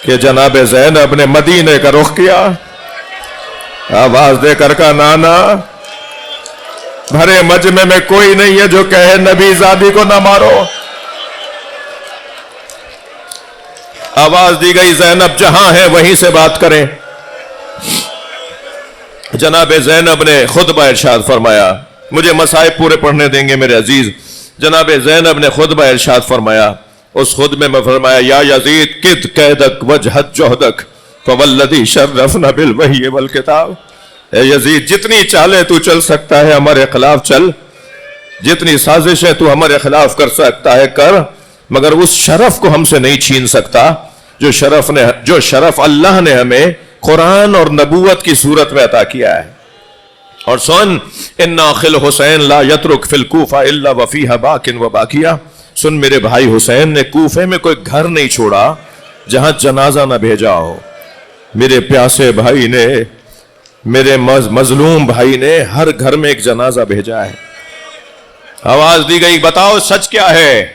کہ جناب زینب نے مدینے کا رخ کیا، آواز دے کر کہا نانا بھرے مجمع میں کوئی نہیں ہے جو کہے نبی زادی کو نہ مارو۔ آواز دی گئی زینب جہاں ہے وہیں سے بات کریں۔ جناب زینب نے خطبہ ارشاد فرمایا، مجھے مصائب پورے پڑھنے دیں گے میرے عزیز۔ جناب زینب نے خطبہ ارشاد فرمایا، اس خطبے میں فرمایا یا یزید کد قیدک وجہت جہدک فوالذی شرفنا بالوحی والکتاب۔ اے یزید جتنی چالیں تو چل سکتا ہے ہمارے خلاف چل، جتنی سازشیں تو ہمارے خلاف کر سکتا ہے کر، مگر اس شرف کو ہم سے نہیں چھین سکتا جو شرف اللہ نے ہمیں قرآن اور نبوت کی صورت میں عطا کیا ہے۔ اور سن ان اخل حسین لا یترک فی الکوفہ الا وفیہا باکن و باکیہ، سن میرے بھائی حسین نے کوفے میں کوئی گھر نہیں چھوڑا جہاں جنازہ نہ بھیجا ہو۔ میرے پیاسے بھائی نے، میرے مظلوم بھائی نے ہر گھر میں ایک جنازہ بھیجا ہے۔ آواز دی گئی بتاؤ سچ کیا ہے؟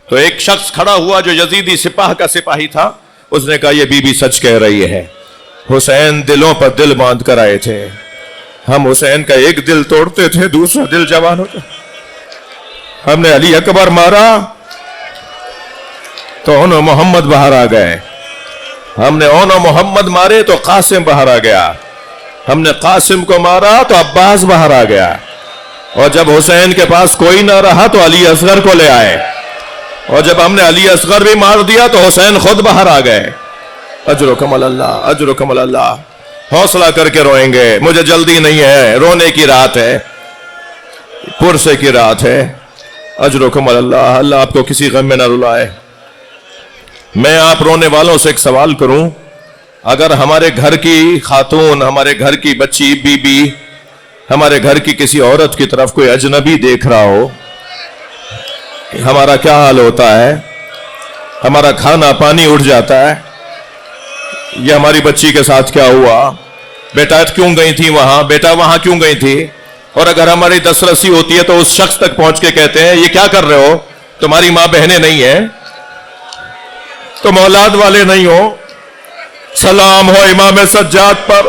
تو ایک شخص کھڑا ہوا جو یزیدی سپاہ کا سپاہی تھا، اس نے کہا یہ بی بی سچ کہہ رہی ہے، حسین دلوں پر دل باندھ کر آئے تھے، ہم حسین کا ایک دل توڑتے تھے دوسرا دل جوان ہوتا، ہم نے علی اکبر مارا تو انہوں محمد باہر آ گئے، ہم نے انہوں محمد مارے تو قاسم باہر آ گیا، ہم نے قاسم کو مارا تو عباس باہر آ گیا، اور جب حسین کے پاس کوئی نہ رہا تو علی اصغر کو لے آئے، اور جب ہم نے علی اصغر بھی مار دیا تو حسین خود باہر آ گئے۔ اجرکم اللہ، اجرکم اللہ، حوصلہ کر کے روئیں گے، مجھے جلدی نہیں ہے، رونے کی رات ہے، پرسے کی رات ہے۔ اجرکم اللہ، اللہ آپ کو کسی غم میں نہ رلائے۔ میں آپ رونے والوں سے ایک سوال کروں، اگر ہمارے گھر کی خاتون، ہمارے گھر کی بچی بی بی، ہمارے گھر کی کسی عورت کی طرف کوئی اجنبی دیکھ رہا ہو، ہمارا کیا حال ہوتا ہے؟ ہمارا کھانا پانی اٹھ جاتا ہے۔ یہ ہماری بچی کے ساتھ کیا ہوا؟ بیٹا کیوں گئی تھی وہاں؟ بیٹا وہاں کیوں گئی تھی؟ اور اگر ہماری دسترسی ہوتی ہے تو اس شخص تک پہنچ کے کہتے ہیں یہ کیا کر رہے ہو؟ تمہاری ماں بہنیں نہیں ہیں؟ تم اولاد والے نہیں ہو؟ سلام ہو امام سجاد پر،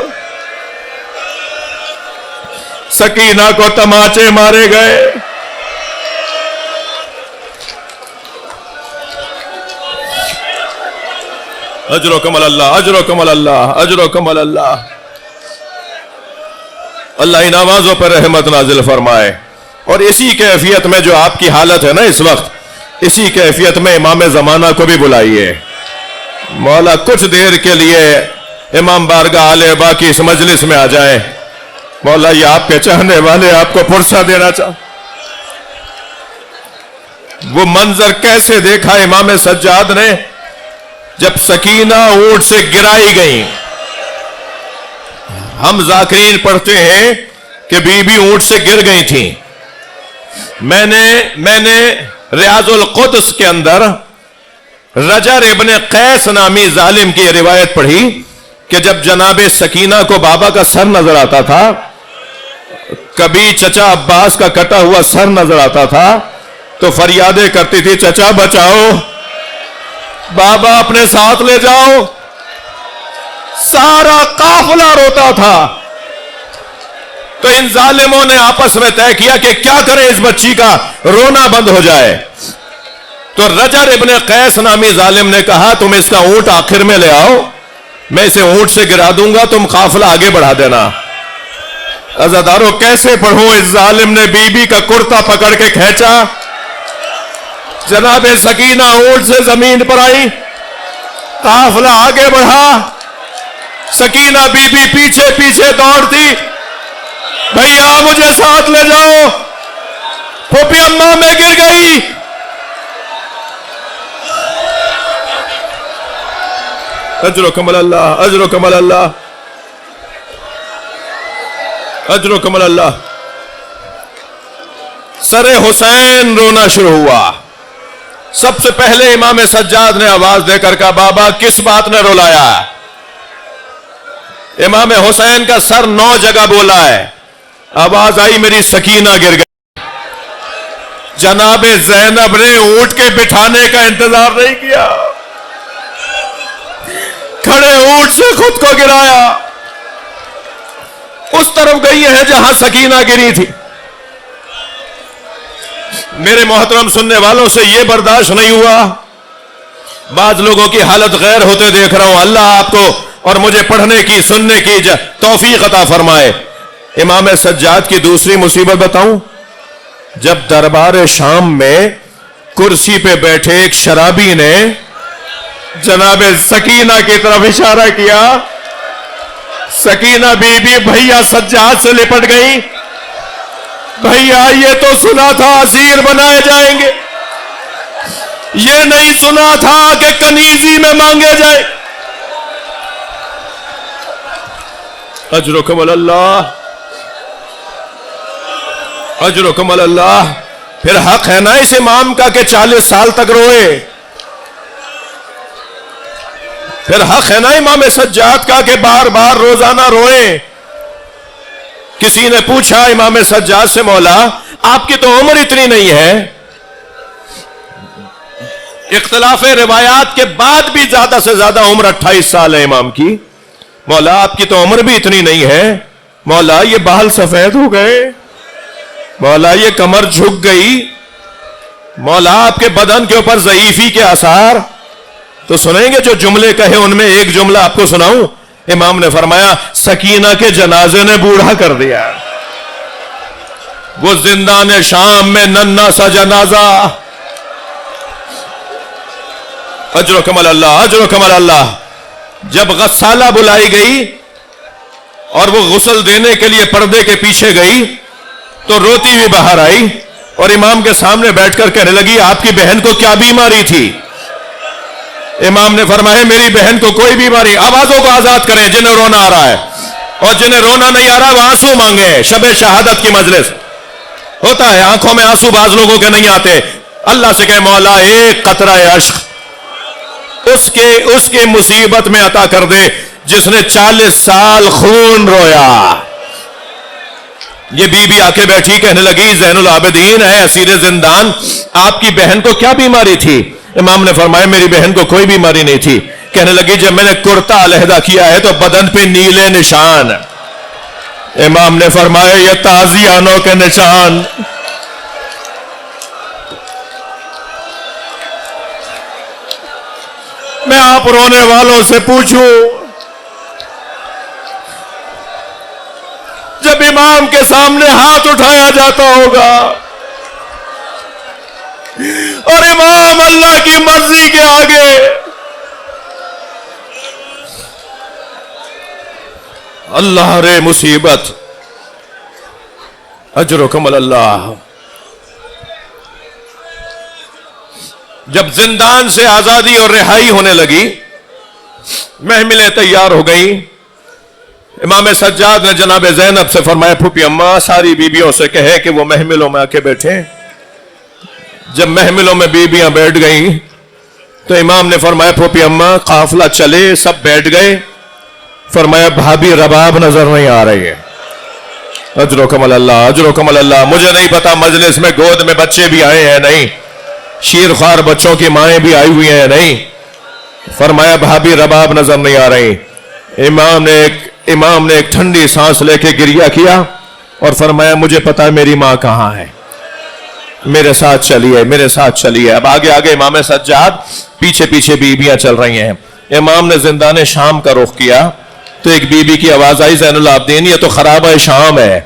سکینہ کو تماچے مارے گئے، اجرکم اللہ، اجرکم اللہ، اجرکم اللہ۔ اللہ ان آوازوں پر رحمت نازل فرمائے۔ اور اسی کیفیت میں جو آپ کی حالت ہے نا اس وقت، اسی کیفیت میں امام زمانہ کو بھی بلائیے۔ مولا کچھ دیر کے لیے امام بارگاہ علیہ با کی اس مجلس میں آ جائیں۔ مولا یہ آپ کے چاہنے والے آپ کو پرسہ دینا وہ منظر کیسے دیکھا امام سجاد نے جب سکینہ اونٹ سے گرائی گئی۔ ہم ذاکرین پڑھتے ہیں کہ بی بی اونٹ سے گر گئی تھی۔ میں نے ریاض القدس کے اندر رجر ابن قیس نامی ظالم کی روایت پڑھی کہ جب جناب سکینہ کو بابا کا سر نظر آتا تھا، کبھی چچا عباس کا کٹا ہوا سر نظر آتا تھا، تو فریادیں کرتی تھی چچا بچاؤ، بابا اپنے ساتھ لے جاؤ. سارا قافلہ روتا تھا. تو ان ظالموں نے آپس میں طے کیا کہ کیا کریں اس بچی کا رونا بند ہو جائے. تو رجر ابن قیس نامی ظالم نے کہا تم اس کا اونٹ آخر میں لے آؤ، میں اسے اونٹ سے گرا دوں گا، تم قافلہ آگے بڑھا دینا. عزادارو کیسے پڑھوں؟ اس ظالم نے بی بی کا کرتا پکڑ کے کھینچا. جناب سکینہ اونٹ سے زمین پر آئی، قافلہ آگے بڑھا. سکینہ بی بی پیچھے پیچھے دوڑتی، بھیا مجھے ساتھ لے جاؤ. پھوپھی اماں میں گر گئی. اجرکم اللہ، اجرکم اللہ، اجرکم اللہ. سر حسین رونا شروع ہوا. سب سے پہلے امام سجاد نے آواز دے کر کہا بابا کس بات نے رلایا؟ امام حسین کا سر 9 جگہ بولا ہے. آواز آئی میری سکینہ گر گئی. جناب زینب نے اونٹ کے بٹھانے کا انتظار نہیں کیا، کھڑے اونٹ سے خود کو گرایا. اس طرف گئی ہے جہاں سکینہ گری تھی. میرے محترم سننے والوں سے یہ برداشت نہیں ہوا. بعض لوگوں کی حالت غیر ہوتے دیکھ رہا ہوں. اللہ آپ کو اور مجھے پڑھنے کی سننے کی توفیق عطا فرمائے. امام سجاد کی دوسری مصیبت بتاؤں؟ جب دربار شام میں کرسی پہ بیٹھے ایک شرابی نے جناب سکینہ کی طرف اشارہ کیا. سکینہ بی بی بھیا سجاد سے لپٹ گئی. بھیا یہ تو سنا تھا اسیر بنائے جائیں گے، یہ نہیں سنا تھا کہ کنیزی میں مانگے جائیں. اجرکم اللہ، اجرکم اللہ. پھر حق ہے نا اس امام کا کہ 40 سال تک روئے. پھر حق ہے نا امام سجاد کا کہ بار بار روزانہ روئے. کسی نے پوچھا امام سجاد سے مولا آپ کی تو عمر اتنی نہیں ہے، اختلاف روایات کے بعد بھی زیادہ سے زیادہ عمر 28 سال ہے امام کی. مولا آپ کی تو عمر بھی اتنی نہیں ہے. مولا یہ بال سفید ہو گئے، مولا یہ کمر جھک گئی، مولا آپ کے بدن کے اوپر ضعیفی کے آثار. تو سنیں گے جو جملے کہے ان میں ایک جملہ آپ کو سناؤں. امام نے فرمایا سکینہ کے جنازے نے بوڑھا کر دیا. وہ زندان شام میں ننھا سا جنازہ. اجرکم اللہ، اجرکم اللہ. جب غسالہ بلائی گئی اور وہ غسل دینے کے لیے پردے کے پیچھے گئی تو روتی ہوئی باہر آئی اور امام کے سامنے بیٹھ کر کہنے لگی آپ کی بہن کو کیا بیماری تھی؟ امام نے فرمایا میری بہن کو کوئی بیماری. آوازوں کو آزاد کریں جنہیں رونا آ رہا ہے، اور جنہیں رونا نہیں آ رہا وہ آنسو مانگے. شب شہادت کی مجلس ہوتا ہے، آنکھوں میں آنسو بعض لوگوں کے نہیں آتے. اللہ سے کہے مولا ایک قطرہ عشق اس کے مصیبت میں عطا کر دے جس نے 40 سال خون رویا. یہ بی بی آ کے بیٹھی کہنے لگی زین العابدین ہے اسیر زندان، آپ کی بہن کو کیا بیماری تھی؟ امام نے فرمایا میری بہن کو کوئی بیماری نہیں تھی. کہنے لگی جب میں نے کرتا علیحدہ کیا ہے تو بدن پہ نیلے نشان. امام نے فرمایا یہ تازیانوں کے نشان. میں آپ رونے والوں سے پوچھوں جب امام کے سامنے ہاتھ اٹھایا جاتا ہوگا اور امام اللہ کی مرضی کے آگے اللہ رے مصیبت. اجرکم اللہ. جب زندان سے آزادی اور رہائی ہونے لگی، محملیں تیار ہو گئیں. امام سجاد نے جناب زینب سے فرمایا پھوپھی اماں ساری بیبیوں سے کہے کہ وہ محملوں میں آ کے بیٹھیں. جب محملوں میں بیبیاں بیٹھ گئیں تو امام نے فرمایا پھوپھی اماں قافلہ چلے. سب بیٹھ گئے. فرمایا بھابھی رباب نظر نہیں آ رہی ہے. اجرکم اللہ اجرکم اللہ. مجھے نہیں پتا مجلس میں گود میں بچے بھی آئے ہیں نہیں, شیرخوار بچوں کی مائیں بھی آئی ہوئی ہیں نہیں. فرمایا بھابھی رباب نظر نہیں آ رہی. امام نے ایک ٹھنڈی سانس لے کے گریہ کیا اور فرمایا مجھے پتا ہے میری ماں کہاں ہے, میرے ساتھ چلیے میرے ساتھ چلیے. اب آگے آگے امام سجاد, پیچھے پیچھے بیویاں چل رہی ہیں. امام نے زندان شام کا رخ کیا تو ایک بیوی کی آواز آئی, زین العابدین یہ تو خرابہ شام ہے.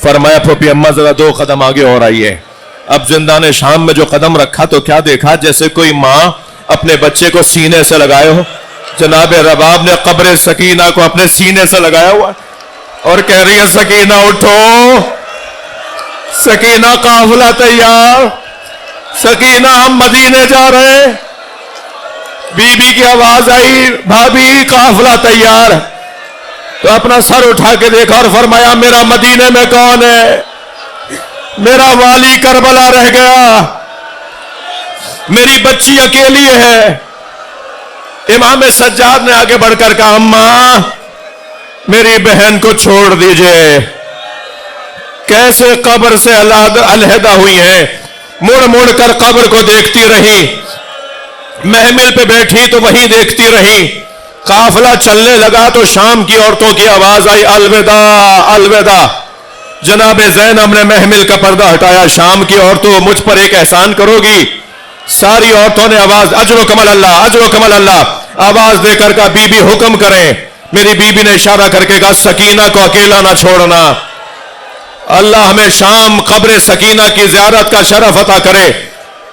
فرمایا پھوپھی اماں ذرا 2 قدم آگے اور آئیے. اب زندان شام میں جو قدم رکھا تو کیا دیکھا, جیسے کوئی ماں اپنے بچے کو سینے سے لگائے ہو. جناب رباب نے قبر سکینہ کو اپنے سینے سے لگایا ہوا اور کہہ رہی ہے سکینہ اٹھو, سکینہ قافلہ تیار, سکینہ ہم مدینے جا رہے ہیں. بی بی کی آواز آئی بھابھی قافلہ تیار. تو اپنا سر اٹھا کے دیکھا اور فرمایا میرا مدینے میں کون ہے, میرا والی کربلا رہ گیا, میری بچی اکیلی ہے. امام سجاد نے آگے بڑھ کر کہا اماں میری بہن کو چھوڑ دیجئے. کیسے قبر سے علیحدہ ہوئی ہیں, مڑ مڑ کر قبر کو دیکھتی رہی, محمل پہ بیٹھی تو وہیں دیکھتی رہی. قافلہ چلنے لگا تو شام کی عورتوں کی آواز آئی الوداع الوداع. جناب زینب نے محمل کا پردہ ہٹایا, شام کی عورتوں مجھ پر ایک احسان کرو گی. ساری عورتوں نے آواز اجرکم اللہ اجرکم اللہ آواز دے کر کہا بی بی حکم کریں. میری بی بی نے اشارہ کر کے کہا سکینہ کو اکیلا نہ چھوڑنا. اللہ ہمیں شام قبر سکینہ کی زیارت کا شرف عطا کرے.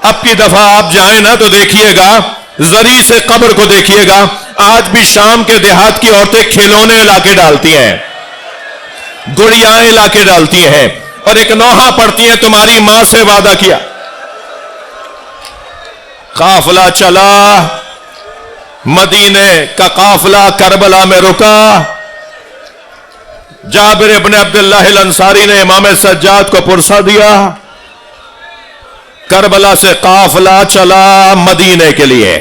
اب کی دفعہ آپ جائیں نا تو دیکھیے گا, زری سے قبر کو دیکھیے گا. آج بھی شام کے دیہات کی عورتیں کھلونے لا کے ڈالتی ہیں, گڑیاں لا کے ڈالتی ہیں اور ایک نوحہ پڑھتی ہیں تمہاری ماں سے وعدہ کیا. قافلہ چلا, مدینے کا قافلہ کربلا میں رکا. جابر ابن عبداللہ الانصاری نے امام سجاد کو پرسہ دیا. کربلا سے قافلہ چلا مدینے کے لیے,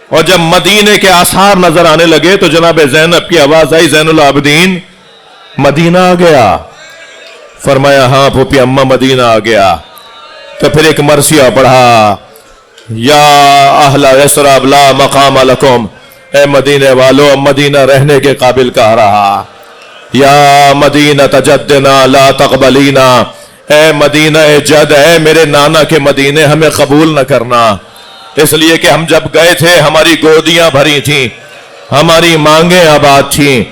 اور جب مدینے کے آثار نظر آنے لگے تو جناب زینب کی آواز آئی زین العابدین مدینہ آ گیا. فرمایا ہاں پھوپھی اماں مدینہ آ گیا. تو پھر ایک مرثیہ پڑھا یا اہل یثرب لا مقام لکم, اے مدینے والو مدینہ رہنے کے قابل کہا رہا. یا مدینہ تجدنا لا تقبلینا, اے مدینہ جد, اے میرے نانا کے مدینے ہمیں قبول نہ کرنا. اس لیے کہ ہم جب گئے تھے ہماری گودیاں بھری تھیں, ہماری مانگیں آباد تھیں,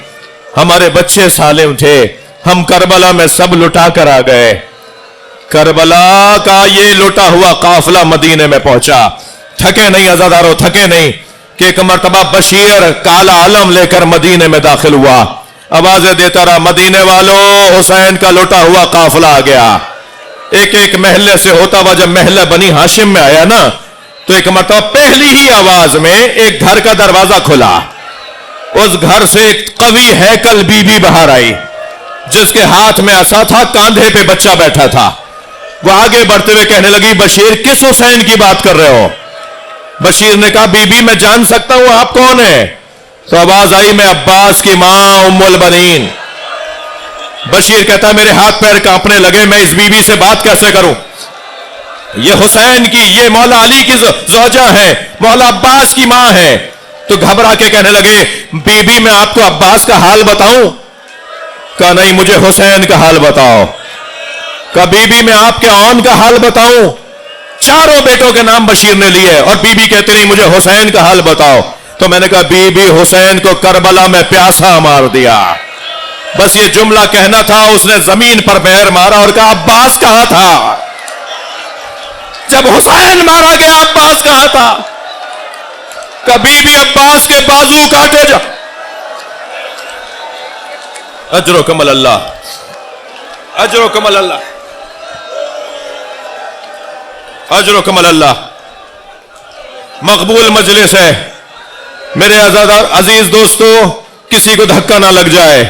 ہمارے بچے سالم تھے, ہم کربلا میں سب لٹا کر آ گئے. کربلا کا یہ لٹا ہوا قافلہ مدینے میں پہنچا. تھکے نہیں عزادارو, تھکے نہیں, کہ ایک مرتبہ بشیر کالا علم لے کر مدینے میں داخل ہوا, آوازیں دیتا رہا مدینے والو حسین کا لٹا ہوا قافلہ آ گیا. ایک ایک محلے سے ہوتا ہوا جب محلہ بنی ہاشم میں آیا نا تو ایک مرتبہ پہلی ہی آواز میں ایک گھر کا دروازہ کھلا. اس گھر سے ایک قوی ہیکل بی بی باہر آئی جس کے ہاتھ میں عصا تھا, کاندھے پہ بچہ بیٹھا تھا. وہ آگے بڑھتے ہوئے کہنے لگی بشیر کس حسین کی بات کر رہے ہو؟ بشیر نے کہا بی بی میں جان سکتا ہوں آپ کون ہیں؟ تو آواز آئی میں عباس کی ماں ام البنین. بشیر کہتا میرے ہاتھ پیر کانپنے لگے, میں اس بی بی سے بات کیسے کروں؟ یہ حسین کی, یہ مولا علی کی زوجہ ہے, مولا عباس کی ماں ہے. تو گھبرا کے کہنے لگے بی بی میں آپ کو عباس کا حال بتاؤں؟ کہا نہیں مجھے حسین کا حال بتاؤ. کہا بی بی میں آپ کے اون کا حال بتاؤں؟ چاروں بیٹوں کے نام بشیر نے لیے اور بی بی کہتے نہیں مجھے حسین کا حال بتاؤ. تو میں نے کہا بی بی حسین کو کربلا میں پیاسا مار دیا. بس یہ جملہ کہنا تھا, اس نے زمین پر پیر مارا اور کہا عباس کہاں تھا جب حسین مارا گیا؟ عباس کہاں تھا؟ کبھی بھی عباس کے بازو کاٹے جا. اجرکم اللہ اجرکم اللہ اجرکم اللہ. مقبول مجلس ہے میرے عزیز دوستو, کسی کو دھکا نہ لگ جائے.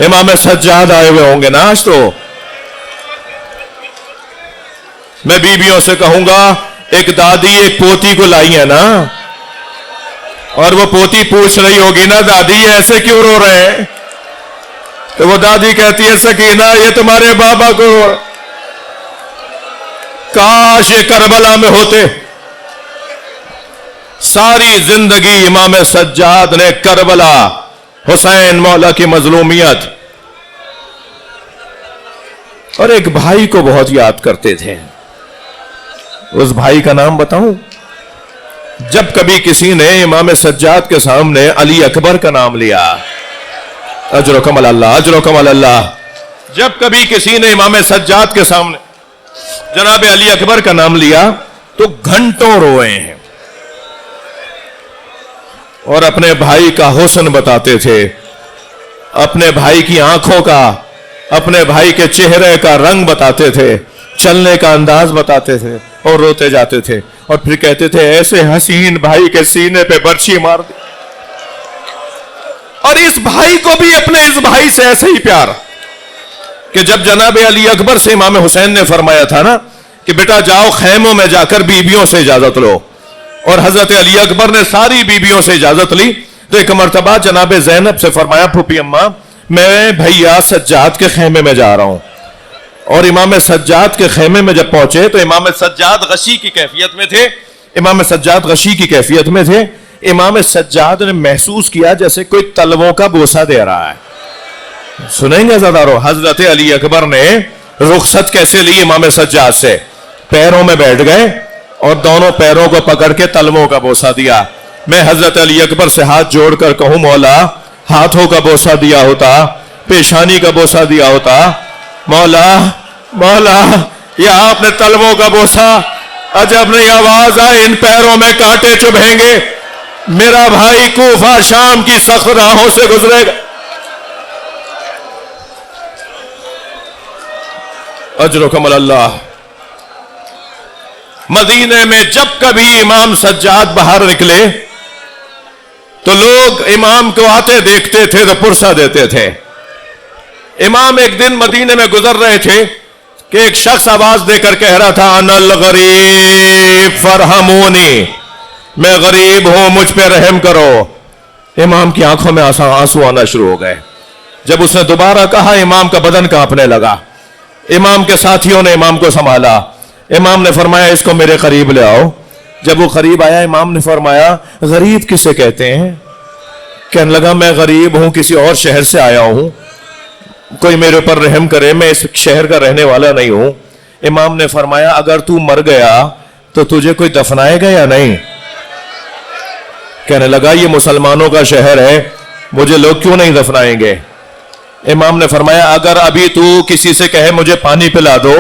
امام سجاد آئے ہوئے ہوں گے نا آج, تو میں بیویوں سے کہوں گا ایک دادی ایک پوتی کو لائی ہے نا, اور وہ پوتی پوچھ رہی ہوگی نا دادی ایسے کیوں رو رہے ہیں؟ تو وہ دادی کہتی ہے سکینہ یہ تمہارے بابا کو کاش یہ کربلا میں ہوتے. ساری زندگی امام سجاد نے کربلا، حسین مولا کی مظلومیت اور ایک بھائی کو بہت یاد کرتے تھے. اس بھائی کا نام بتاؤں؟ جب کبھی کسی نے امام سجاد کے سامنے علی اکبر کا نام لیا، اجرکم اللہ، اجرکم اللہ، جب کبھی کسی نے امام سجاد کے سامنے جناب علی اکبر کا نام لیا تو گھنٹوں روئے ہیں اور اپنے بھائی کا حسن بتاتے تھے، اپنے بھائی کی آنکھوں کا، اپنے بھائی کے چہرے کا رنگ بتاتے تھے، چلنے کا انداز بتاتے تھے اور روتے جاتے تھے اور پھر کہتے تھے ایسے حسین بھائی کے سینے پہ برچھی مار دی. اور اس بھائی کو بھی اپنے اس بھائی سے ایسے ہی پیار کہ جب جناب علی اکبر سے امام حسین نے فرمایا تھا نا کہ بیٹا جاؤ خیموں میں جا کر بیویوں سے اجازت لو، اور حضرت علی اکبر نے ساری بیویوں سے اجازت لی، تو ایک مرتبہ جناب زینب سے فرمایا پھوپھی اماں میں بھیا سجاد کے خیمے میں جا رہا ہوں. اور امام سجاد کے خیمے میں جب پہنچے تو امام سجاد غشی کی کیفیت میں تھے، امام سجاد غشی کی کیفیت میں تھے. امام سجاد نے محسوس کیا جیسے کوئی تلووں کا بوسہ دے رہا ہے. سنیں گے زدارو، حضرت علی اکبر نے رخصت کیسے لی امام سجاد سے؟ پیروں میں بیٹھ گئے اور دونوں پیروں کو پکڑ کے تلووں کا بوسہ دیا. میں حضرت علی اکبر سے ہاتھ جوڑ کر کہوں مولا ہاتھوں کا بوسہ دیا ہوتا، پیشانی کا بوسہ دیا ہوتا، مولا مولا یہ آپ نے تلووں کا بوسہ، عجب نہیں آواز آئے ان پیروں میں کانٹے چبھیں گے، میرا بھائی کوفہ شام کی سخت راہوں سے گزرے گا. اجرکم اللہ. مدینے میں جب کبھی امام سجاد باہر نکلے تو لوگ امام کو آتے دیکھتے تھے تو پرسہ دیتے تھے. امام ایک دن مدینے میں گزر رہے تھے کہ ایک شخص آواز دے کر کہہ رہا تھا انا الغریب فرحمونی، میں غریب ہوں مجھ پہ رحم کرو. امام کی آنکھوں میں آنسو آنا شروع ہو گئے. جب اس نے دوبارہ کہا امام کا بدن کانپنے لگا. امام کے ساتھیوں نے امام کو سنبھالا. امام نے فرمایا اس کو میرے قریب لے آؤ. جب وہ قریب آیا امام نے فرمایا غریب کسے کہتے ہیں؟ کہنے لگا میں غریب ہوں، کسی اور شہر سے آیا ہوں، کوئی میرے اوپر رحم کرے، میں اس شہر کا رہنے والا نہیں ہوں. امام نے فرمایا اگر تو مر گیا تو تجھے کوئی دفنائے گا یا نہیں؟ کہنے لگا یہ مسلمانوں کا شہر ہے، مجھے لوگ کیوں نہیں دفنائیں گے؟ امام نے فرمایا اگر ابھی تو کسی سے کہے مجھے پانی پلا دو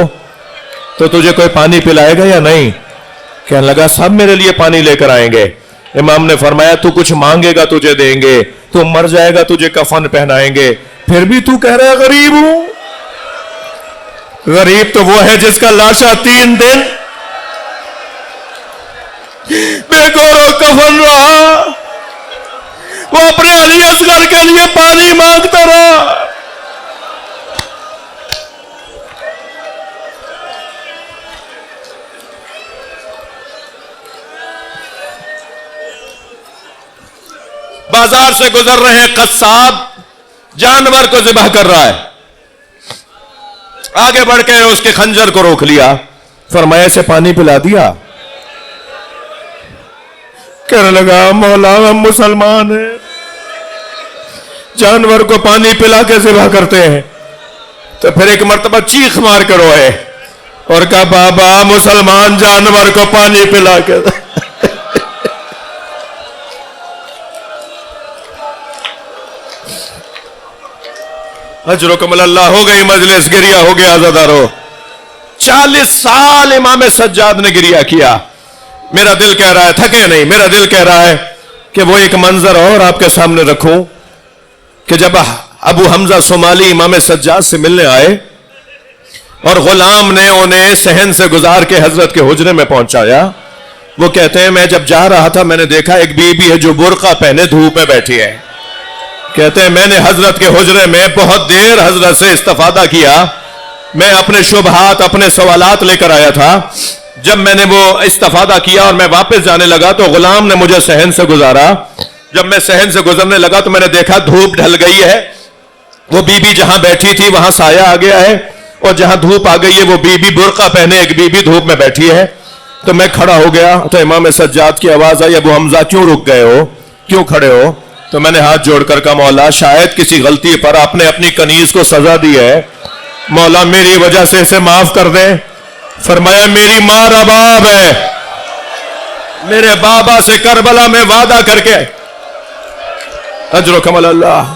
تو تجھے کوئی پانی پلائے گا یا نہیں؟ کہنے لگا سب میرے لیے پانی لے کر آئیں گے. امام نے فرمایا تو کچھ مانگے گا تجھے دیں گے، تو مر جائے گا تجھے کفن پہنائیں گے، پھر بھی تو کہہ رہا ہے غریب ہوں. غریب تو وہ ہے جس کا لاشا 3 دن بے گور و کفن رہا، وہ اپنے علی اصغر کے لیے پانی مانگتا رہا. بازار سے گزر رہے قصاب جانور کو ذبح کر رہا ہے، آگے بڑھ کے اس کے خنجر کو روک لیا، فرمایا سے پانی پلا دیا. کہنے لگا مولا ہم مسلمان ہیں، جانور کو پانی پلا کے ذبح کرتے ہیں. تو پھر ایک مرتبہ چیخ مار کر روئے اور کہا بابا مسلمان جانور کو پانی پلا کے اجرکم اللہ. ہو گئی مجلس، گریا ہو گیا عزادارو. 40 سال امام سجاد نے گریا کیا. میرا دل کہہ رہا ہے تھکے نہیں، میرا دل کہہ رہا ہے کہ وہ ایک منظر اور آپ کے سامنے رکھوں کہ جب ابو حمزہ صومالی امام سجاد سے ملنے آئے اور غلام نے انہیں صحن سے گزار کے حضرت کے حجرے میں پہنچایا، وہ کہتے ہیں میں جب جا رہا تھا میں نے دیکھا ایک بی بی ہے جو برقع پہنے دھوپ میں بیٹھی ہے. کہتے ہیں میں نے حضرت کے حجرے میں بہت دیر حضرت سے استفادہ کیا، میں اپنے شبہات اپنے سوالات لے کر آیا تھا. جب میں نے وہ استفادہ کیا اور میں واپس جانے لگا تو غلام نے مجھے صحن سے گزارا. جب میں صحن سے گزرنے لگا تو میں نے دیکھا دھوپ ڈھل گئی ہے وہ بی بی جہاں بیٹھی تھی وہاں سایہ آ گیا ہے، اور جہاں دھوپ آ گئی ہے وہ بی بی برقع پہنے ایک بی بی دھوپ میں بیٹھی ہے۔ تو میں کھڑا ہو گیا تو امام سجاد کی آواز آئی، ابو حمزہ کیوں رک گئے ہو، کیوں کھڑے ہو؟ تو میں نے ہاتھ جوڑ کر کہا مولا شاید کسی غلطی پر آپ نے اپنی کنیز کو سزا دی ہے، مولا میری وجہ سے اسے معاف کر دیں۔ فرمایا میری ماں رباب ہے، میرے بابا سے کربلا میں وعدہ کر کے اجرکم اللہ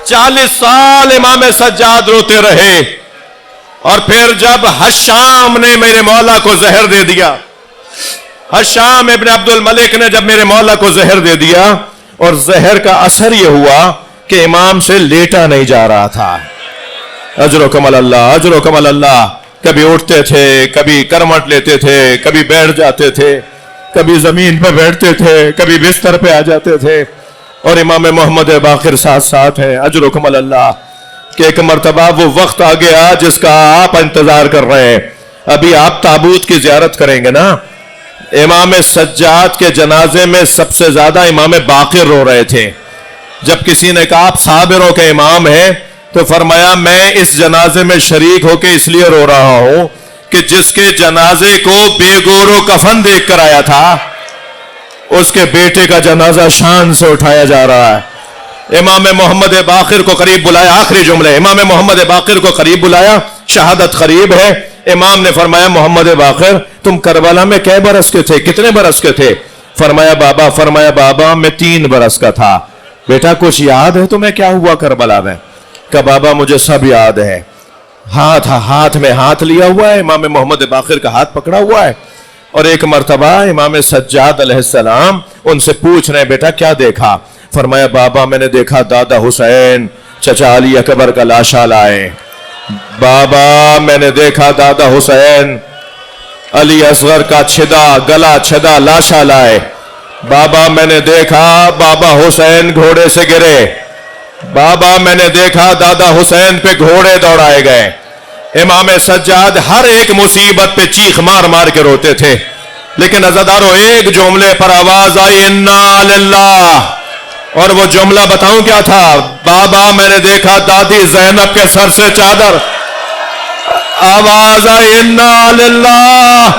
40 سال امام سجاد روتے رہے، اور پھر جب حشام نے میرے مولا کو زہر دے دیا، حشام ابن عبد الملک نے جب میرے مولا کو زہر دے دیا، اور زہر کا اثر یہ ہوا کہ امام سے لیٹا نہیں جا رہا تھا۔ اجرکم اللہ، اجرکم اللہ۔ کبھی اٹھتے تھے، کبھی کرمٹ لیتے تھے، کبھی بیٹھ جاتے تھے، کبھی زمین پہ بیٹھتے تھے، کبھی بستر پہ آ جاتے تھے، اور امام محمد باقر ساتھ ساتھ ہیں۔ اجرکم اللہ کہ ایک مرتبہ وہ وقت آ گیا جس کا آپ انتظار کر رہے ہیں۔ ابھی آپ تابوت کی زیارت کریں گے نا، امام سجاد کے جنازے میں سب سے زیادہ امام باقر رو رہے تھے۔ جب کسی نے کہا آپ صابروں کے امام ہیں، تو فرمایا میں اس جنازے میں شریک ہو کے اس لیے رو رہا ہوں کہ جس کے جنازے کو بے گور و کفن دیکھ کر آیا تھا، اس کے بیٹے کا جنازہ شان سے اٹھایا جا رہا ہے۔ امام محمد باقر کو قریب بلایا، آخری جملے، امام محمد باقر کو قریب بلایا، شہادت قریب ہے۔ امام نے فرمایا محمد باقر تم کربلا میں کئے برس کے تھے، کتنے برس کے تھے؟ فرمایا بابا میں 3 برس کا تھا۔ بیٹا کچھ یاد ہے تمہیں کیا ہوا کربلا میں؟ کہ بابا مجھے سب یاد ہے۔ ہاتھ میں ہاتھ لیا ہوا ہے، امام محمد باقر کا ہاتھ پکڑا ہوا ہے، اور ایک مرتبہ امام سجاد علیہ السلام ان سے پوچھ رہے ہیں بیٹا کیا دیکھا؟ فرمایا بابا میں نے دیکھا دادا حسین چچا علی اکبر کا لاشا لائے، بابا میں نے دیکھا دادا حسین علی اصغر کا گلا چھدا لاشا لائے، بابا میں نے دیکھا بابا حسین گھوڑے سے گرے، بابا میں نے دیکھا دادا حسین پہ گھوڑے دوڑائے گئے۔ امام سجاد ہر ایک مصیبت پہ چیخ مار مار کے روتے تھے، لیکن عزادارو ایک جملے پر آواز آئی انا للہ، اور وہ جملہ بتاؤں کیا تھا؟ بابا میں نے دیکھا دادی زینب کے سر سے چادر، آواز آئی انا للہ،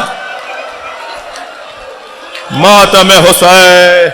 ماتم حسین۔